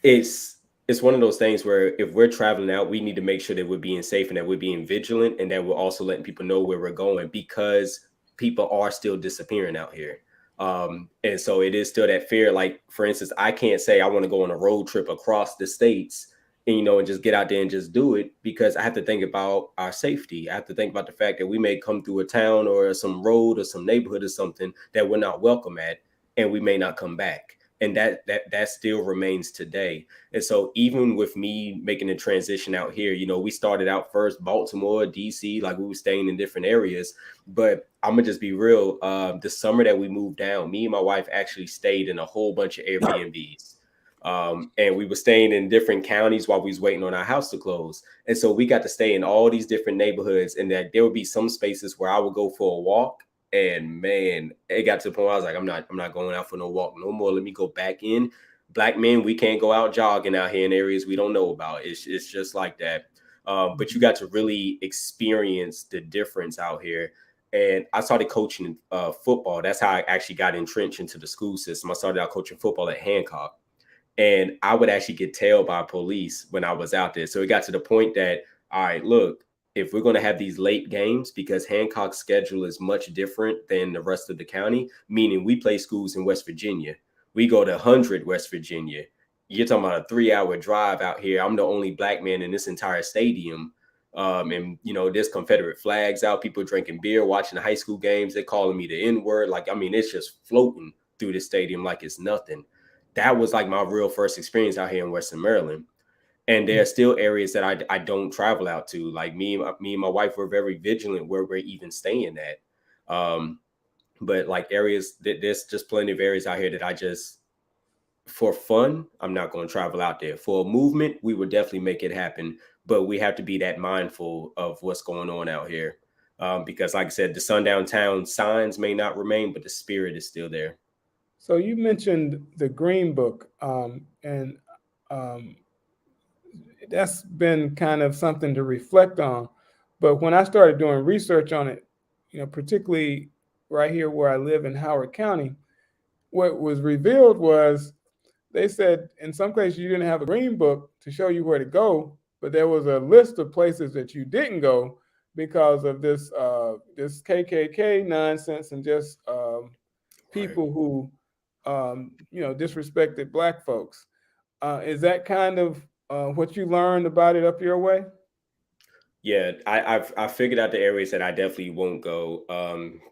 it's one of those things where if we're traveling out, we need to make sure that we're being safe and that we're being vigilant, and that we're also letting people know where we're going, because people are still disappearing out here. And so it is still that fear. Like, for instance, I can't say I want to go on a road trip across the states and, you know, and just get out there and just do it, because I have to think about our safety. I have to think about the fact that we may come through a town or some road or some neighborhood or something that we're not welcome at, and we may not come back. And that still remains today. And so even with me making the transition out here, you know, we started out first Baltimore, DC, like we were staying in different areas. But I'm gonna just be real. The summer that we moved down, me and my wife actually stayed in a whole bunch of Airbnbs. And we were staying in different counties while we was waiting on our house to close. And so we got to stay in all these different neighborhoods, and that there would be some spaces where I would go for a walk. And man, it got to the point where I was like, I'm not going out for no walk no more. Let me go back in. Black men, we can't go out jogging out here in areas we don't know about. It's just like that. But you got to really experience the difference out here. And I started coaching football. That's how I actually got entrenched into the school system. I started out coaching football at Hancock. And I would actually get tailed by police when I was out there. So it got to the point that, all right, look, if we're going to have these late games, because Hancock's schedule is much different than the rest of the county, meaning we play schools in West Virginia. We go to 100 West Virginia. You're talking about a 3-hour drive out here. I'm the only Black man in this entire stadium. And, you know, there's Confederate flags out, people drinking beer, watching the high school games. They're calling me the N-word. Like, I mean, it's just floating through the stadium like it's nothing. That was like my real first experience out here in Western Maryland. And there are still areas that I don't travel out to. Like me and my wife were very vigilant where we're even staying at. But like areas that there's just plenty of areas out here that I just, for fun, I'm not going to travel out there. For a movement, we would definitely make it happen. But we have to be that mindful of what's going on out here. Because like I said, the sundown town signs may not remain, but the spirit is still there. So you mentioned the Green Book, and that's been kind of something to reflect on. But when I started doing research on it, you know, particularly right here where I live in Howard County, what was revealed was they said in some cases you didn't have a Green Book to show you where to go, but there was a list of places that you didn't go because of this this KKK nonsense and just people who you know, disrespected Black folks. Is that kind of what you learned about it up your way? Yeah, I figured out the areas that I definitely won't go.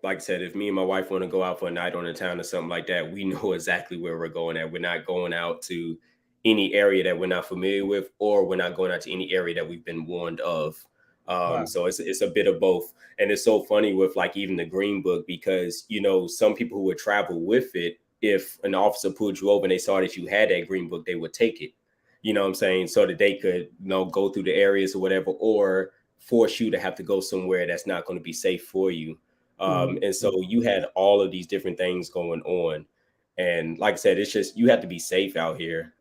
Like I said, if me and my wife want to go out for a night on the town or something like that, we know exactly where we're going at. We're not going out to any area that we're not familiar with, or we're not going out to any area that we've been warned of. Wow. So it's a bit of both. And it's so funny with like even the Green Book, because, you know, some people who would travel with it, if an officer pulled you over and they saw that you had that Green Book, they would take it. You know what I'm saying? So that they could, you know, go through the areas or whatever, or force you to have to go somewhere that's not going to be safe for you. And so you had all of these different things going on. And like I said, it's just, you have to be safe out here,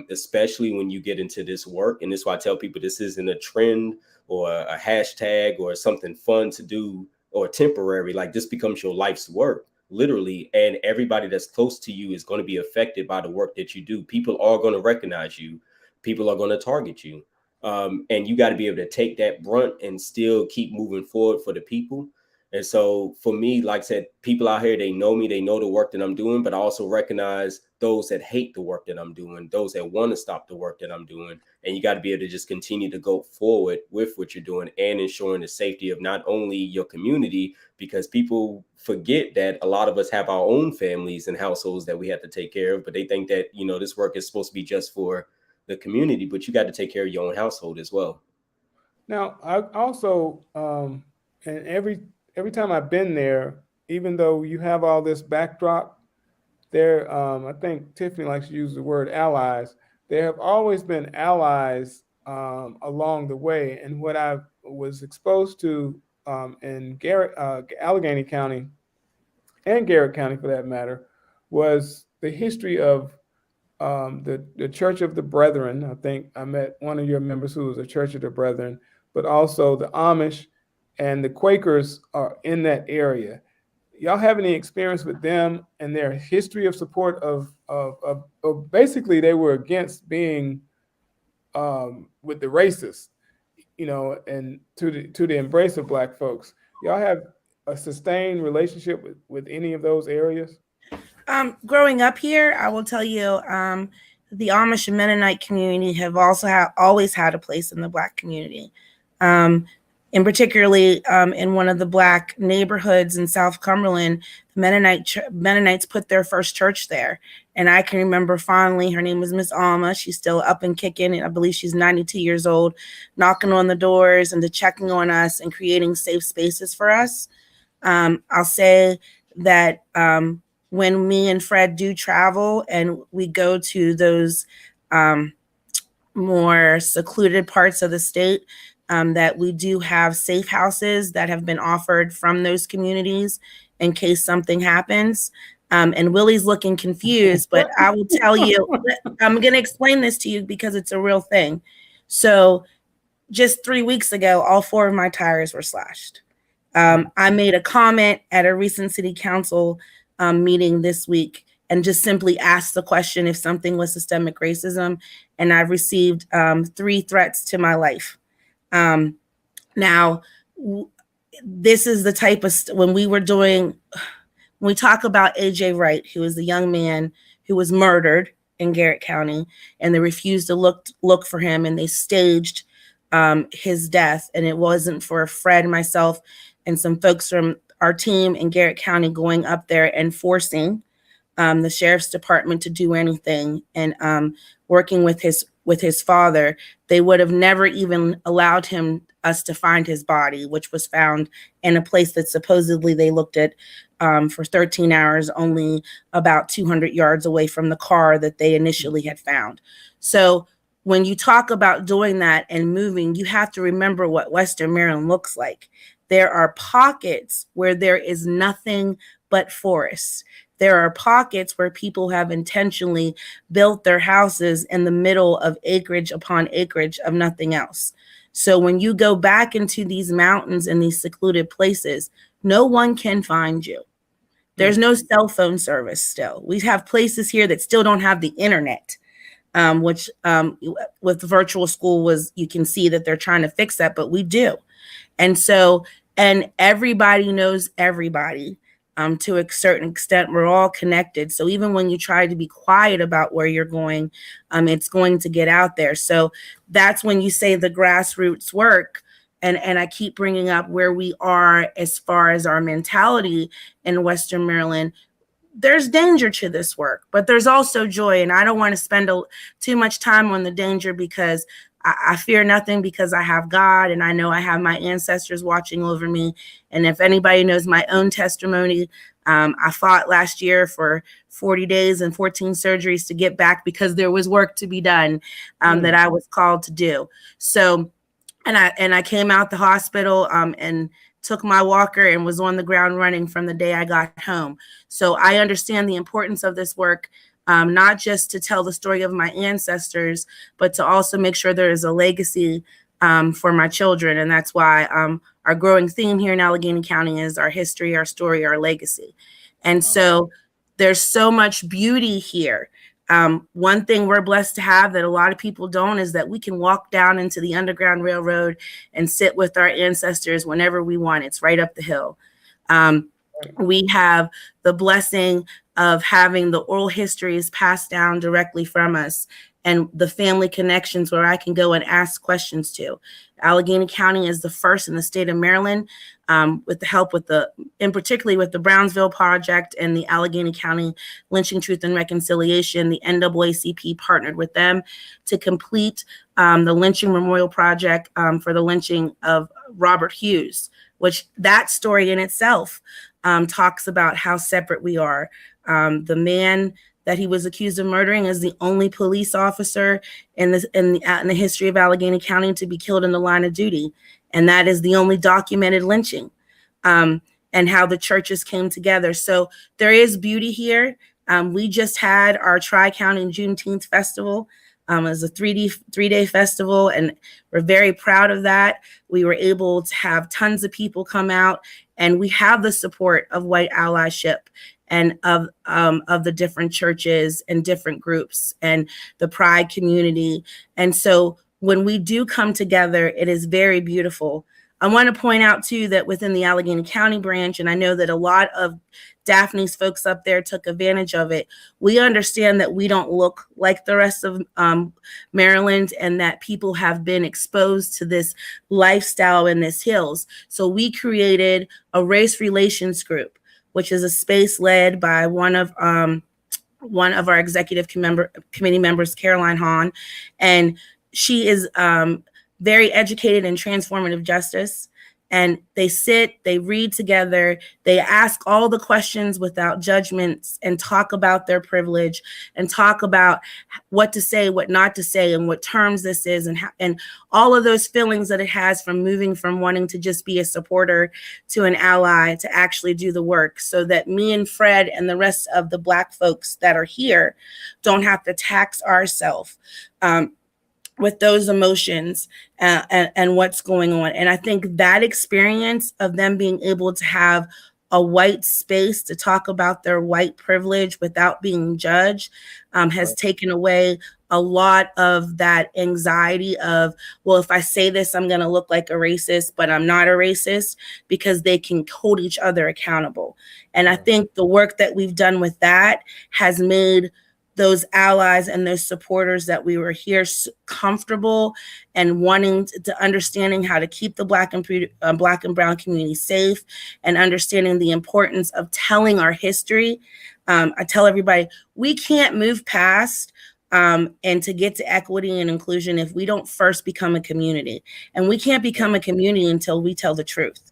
especially when you get into this work. And this is why I tell people this isn't a trend or a hashtag or something fun to do or temporary. Like this becomes your life's work, literally. And everybody that's close to you is going to be affected by the work that you do. People are going to recognize you. People are going to target you. And you got to be able to take that brunt and still keep moving forward for the people. And so for me, like I said, people out here, they know me, they know the work that I'm doing, but I also recognize those that hate the work that I'm doing, those that want to stop the work that I'm doing. And you got to be able to just continue to go forward with what you're doing and ensuring the safety of not only your community, because people forget that a lot of us have our own families and households that we have to take care of, but they think that, you know, this work is supposed to be just for the community, but you got to take care of your own household as well. Now, I also, and every time I've been there, even though you have all this backdrop, there, I think Tiffany likes to use the word allies. There have always been allies along the way, and what I was exposed to in Allegheny County and Garrett County, for that matter, was the history of the Church of the Brethren. I think I met one of your members who was a Church of the Brethren, but also the Amish and the Quakers are in that area. Y'all have any experience with them and their history of support of basically they were against being with the racists, you know, and to the embrace of Black folks. Y'all have a sustained relationship with any of those areas? Growing up here, I will tell you, the Amish and Mennonite community have also always had a place in the Black community. And particularly in one of the Black neighborhoods in South Cumberland, the Mennonites put their first church there. And I can remember fondly, her name was Miss Alma. She's still up and kicking. And I believe she's 92 years old, knocking on the doors and checking on us and creating safe spaces for us. I'll say that when me and Fred do travel and we go to those more secluded parts of the state, that we do have safe houses that have been offered from those communities in case something happens. And Willie's looking confused, but I will tell you, I'm going to explain this to you because it's a real thing. So just 3 weeks ago, all 4 of my tires were slashed. I made a comment at a recent city council meeting this week and just simply asked the question if something was systemic racism. And I've received 3 threats to my life. Now, this is the type of, when we talk about AJ Wright, who is the young man who was murdered in Garrett County, and they refused to look for him, and they staged his death. And it wasn't for Fred, myself, and some folks from our team in Garrett County going up there and forcing the sheriff's department to do anything, and working with his father, they would have never even allowed us to find his body, which was found in a place that supposedly they looked at for 13 hours, only about 200 yards away from the car that they initially had found. So when you talk about doing that and moving, you have to remember what Western Maryland looks like. There are pockets where there is nothing but forests. There are pockets where people have intentionally built their houses in the middle of acreage upon acreage of nothing else. So when you go back into these mountains and these secluded places, no one can find you. There's no cell phone service still. We have places here that still don't have the internet, which with virtual school you can see that they're trying to fix that, but we do. And so, and everybody knows everybody. To a certain extent, we're all connected. So even when you try to be quiet about where you're going, it's going to get out there. So that's when you say the grassroots work. And I keep bringing up where we are as far as our mentality in Western Maryland. There's danger to this work, but there's also joy. And I don't want to spend too much time on the danger, because I fear nothing, because I have God, and I know I have my ancestors watching over me. And if anybody knows my own testimony, I fought last year for 40 days and 14 surgeries to get back, because there was work to be done that I was called to do. So, and I came out the hospital and took my walker and was on the ground running from the day I got home. So I understand the importance of this work. Not just to tell the story of my ancestors, but to also make sure there is a legacy for my children. And that's why our growing theme here in Allegheny County is our history, our story, our legacy. And so there's so much beauty here. One thing we're blessed to have that a lot of people don't is that we can walk down into the Underground Railroad and sit with our ancestors whenever we want. It's right up the hill. We have the blessing of having the oral histories passed down directly from us, and the family connections where I can go and ask questions to. Allegheny County is the first in the state of Maryland, with the help and particularly with the Brownsville Project and the Allegheny County Lynching Truth and Reconciliation. The NAACP partnered with them to complete the Lynching Memorial Project for the lynching of Robert Hughes, which that story in itself talks about how separate we are. The man that he was accused of murdering is the only police officer in the history of Allegheny County to be killed in the line of duty. And that is the only documented lynching, and how the churches came together. So there is beauty here. We just had our Tri-County Juneteenth Festival. It was a three-day festival, and we're very proud of that. We were able to have tons of people come out, and we have the support of white allyship and of the different churches and different groups and the Pride community. And so when we do come together, it is very beautiful. I want to point out too that within the Allegheny County branch, and I know that a lot of Daphne's folks up there took advantage of it, we understand that we don't look like the rest of Maryland, and that people have been exposed to this lifestyle in this hills. So we created a race relations group, which is a space led by one of our executive committee members, Caroline Hahn, and she is very educated in transformative justice. and they sit, they read together, they ask all the questions without judgments and talk about their privilege and talk about what to say, what not to say, and what terms this is, and all of those feelings that it has from moving from wanting to just be a supporter to an ally to actually do the work, so that me and Fred and the rest of the Black folks that are here don't have to tax ourselves with those emotions and what's going on. And I think that experience of them being able to have a white space to talk about their white privilege without being judged has taken away a lot of that anxiety of, well, if I say this, I'm going to look like a racist, but I'm not a racist, because they can hold each other accountable. And I think the work that we've done with that has made those allies and those supporters that we were here comfortable and wanting to understanding how to keep the Black and brown community safe, and understanding the importance of telling our history. I tell everybody, we can't move past and to get to equity and inclusion if we don't first become a community. And we can't become a community until we tell the truth.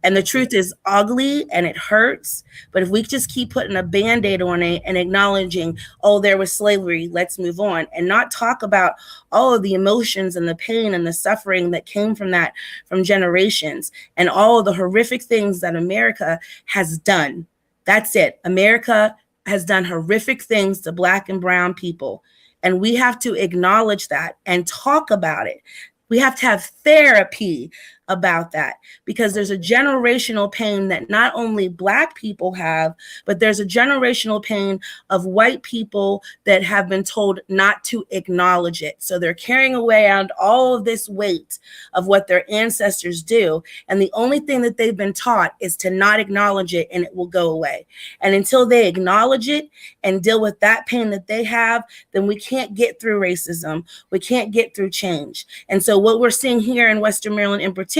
And the truth is ugly and it hurts. But if we just keep putting a Band-Aid on it and acknowledging, oh, there was slavery, let's move on, and not talk about all of the emotions and the pain and the suffering that came from that from generations, and all of the horrific things that America has done. That's it. America has done horrific things to Black and brown people. And we have to acknowledge that and talk about it. We have to have therapy about that, because there's a generational pain that not only Black people have, but there's a generational pain of white people that have been told not to acknowledge it. So they're carrying around all of this weight of what their ancestors do. And the only thing that they've been taught is to not acknowledge it, and it will go away. And until they acknowledge it and deal with that pain that they have, then we can't get through racism. We can't get through change. And so what we're seeing here in Western Maryland in particularly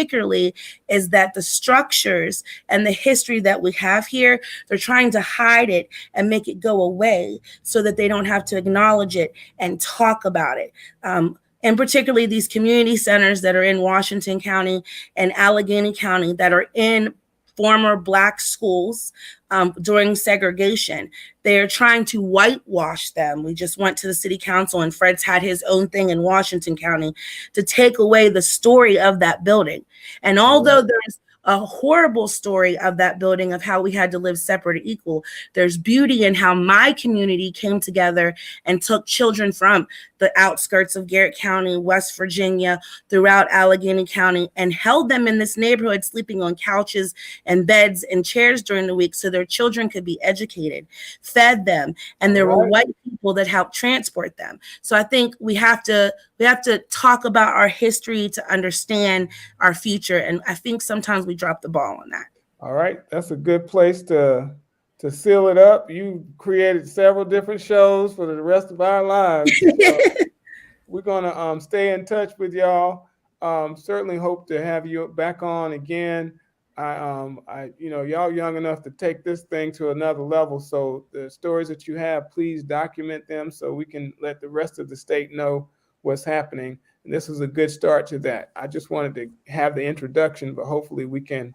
is that the structures and the history that we have here, they're trying to hide it and make it go away so that they don't have to acknowledge it and talk about it. And particularly these community centers that are in Washington County and Allegheny County that are in former Black schools during segregation. They're trying to whitewash them. We just went to the city council, and Fred's had his own thing in Washington County to take away the story of that building. And although there's a horrible story of that building of how we had to live separate and equal, there's beauty in how my community came together and took children from the outskirts of Garrett County, West Virginia, throughout Allegheny County, and held them in this neighborhood sleeping on couches and beds and chairs during the week so their children could be educated, fed them, and there were white people that helped transport them. So I think we have to talk about our history to understand our future, and I think sometimes we drop the ball on that. All right, that's a good place to seal it up. You created several different shows for the rest of our lives. We're gonna stay in touch with y'all. Certainly hope to have you back on again. Y'all young enough to take this thing to another level. So the stories that you have, please document them so we can let the rest of the state know what's happening. And this was a good start to that. I just wanted to have the introduction, but hopefully we can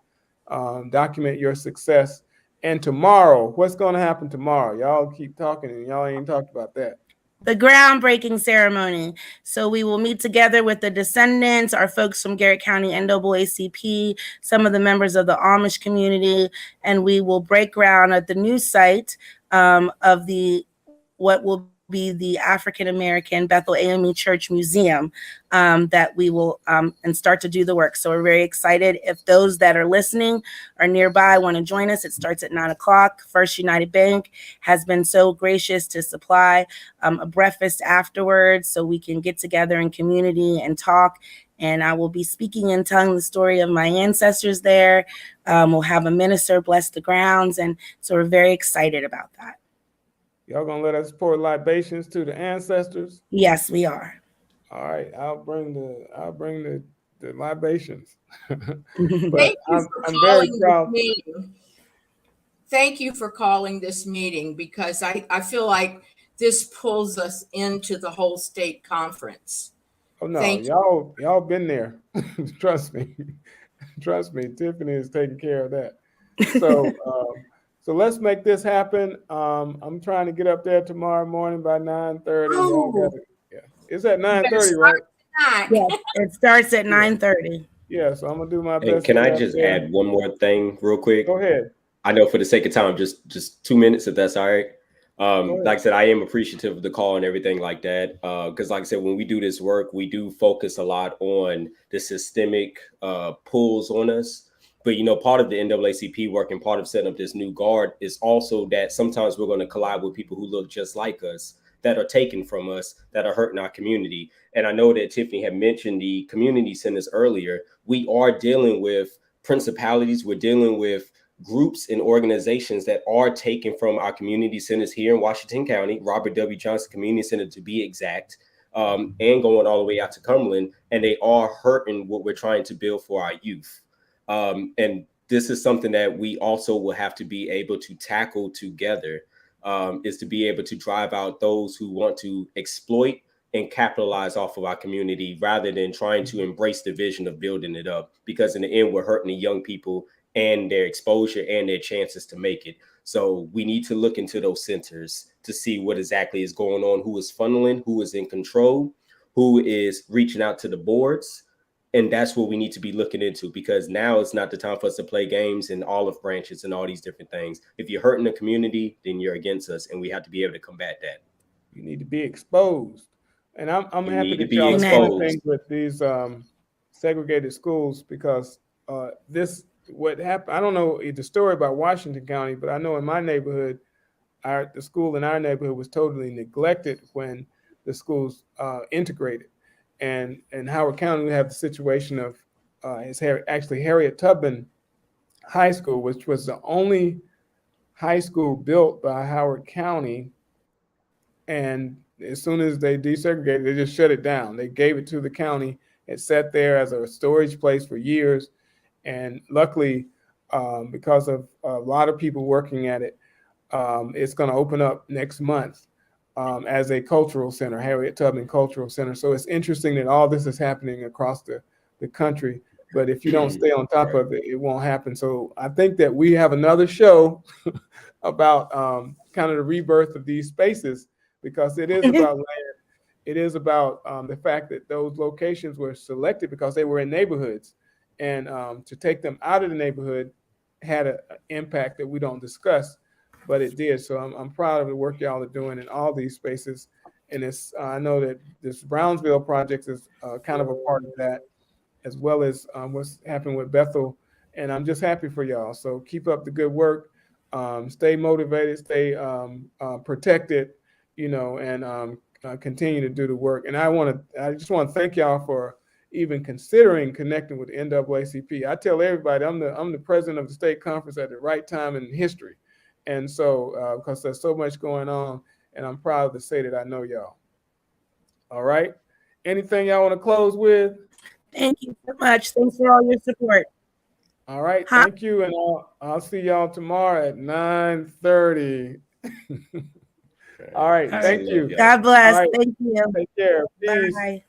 document your success. And tomorrow, what's going to happen tomorrow? Y'all keep talking and y'all ain't talked about that. The groundbreaking ceremony. So we will meet together with the descendants, our folks from Garrett County NAACP, some of the members of the Amish community, and we will break ground at the new site of what will be the African American Bethel AME Church Museum that we will and start to do the work. So we're very excited. If those that are listening are nearby, want to join us, it starts at 9:00. First United Bank has been so gracious to supply a breakfast afterwards so we can get together in community and talk. And I will be speaking and telling the story of my ancestors there. We'll have a minister bless the grounds. And so we're very excited about that. Y'all gonna let us pour libations to the ancestors? Yes, we are. All right, I'll bring the libations. Thank you for calling this meeting. Thank you for calling this meeting, because I feel like this pulls us into the whole state conference. Oh no, y'all been there. Trust me. Trust me, Tiffany is taking care of that. So, so let's make this happen. I'm trying to get up there tomorrow morning by 9:30. Y'all got it. Yeah, it's at 9:30, right? Yes, it starts at 9:30. Yeah, so I'm gonna do my Hey, best. can to I get up just there. add one more thing real quick? Go ahead. I know for the sake of time, just 2 minutes, if that's all right. ahead. Like I said, I am appreciative of the call and everything like that. Because like I said, when we do this work, we do focus a lot on the systemic pulls on us. But, you know, part of the NAACP work and part of setting up this new guard is also that sometimes we're going to collide with people who look just like us, that are taken from us, that are hurting our community. And I know that Tiffany had mentioned the community centers earlier. We are dealing with principalities. We're dealing with groups and organizations that are taken from our community centers here in Washington County, Robert W. Johnson Community Center to be exact, and going all the way out to Cumberland. And they are hurting what we're trying to build for our youth. And this is something that we also will have to be able to tackle together, is to be able to drive out those who want to exploit and capitalize off of our community rather than trying to embrace the vision of building it up. Because in the end, we're hurting the young people and their exposure and their chances to make it. So we need to look into those centers to see what exactly is going on, who is funneling, who is in control, who is reaching out to the boards. And that's what we need to be looking into, because now it's not the time for us to play games and olive branches and all these different things. If you're hurting the community, then you're against us, and we have to be able to combat that. You need to be exposed. And I'm You happy need to that be y'all are doing exposed. things with these segregated schools, because this what happened. I don't know the story about Washington County, but I know in my neighborhood, the school in our neighborhood was totally neglected when the schools integrated. And in Howard County, we have the situation of actually Harriet Tubman High School, which was the only high school built by Howard County. And as soon as they desegregated, they just shut it down. They gave it to the county. It sat there as a storage place for years. And luckily, because of a lot of people working at it, it's going to open up next month as a cultural center, Harriet Tubman Cultural Center. So it's interesting that all this is happening across the country. But if you don't stay on top of it, it won't happen. So I think that we have another show about kind of the rebirth of these spaces, because it is about land. It is about the fact that those locations were selected because they were in neighborhoods. And to take them out of the neighborhood had an impact that we don't discuss, but it did. So I'm proud of the work y'all are doing in all these spaces. And it's I know that this Brownsville project is kind of a part of that, as well as what's happening with Bethel. And I'm just happy for y'all. So keep up the good work. Stay motivated, stay protected, you know, and continue to do the work. And I just want to thank y'all for even considering connecting with the NAACP. I tell everybody I'm the president of the state conference at the right time in history. And so, because there's so much going on, and I'm proud to say that I know y'all. All right. Anything y'all want to close with? Thank you so much. Thanks for all your support. All right. Thank you. And I'll see y'all tomorrow at 9:30. All right. Thank you. God bless. All right. Thank you. Take care. Peace. Bye.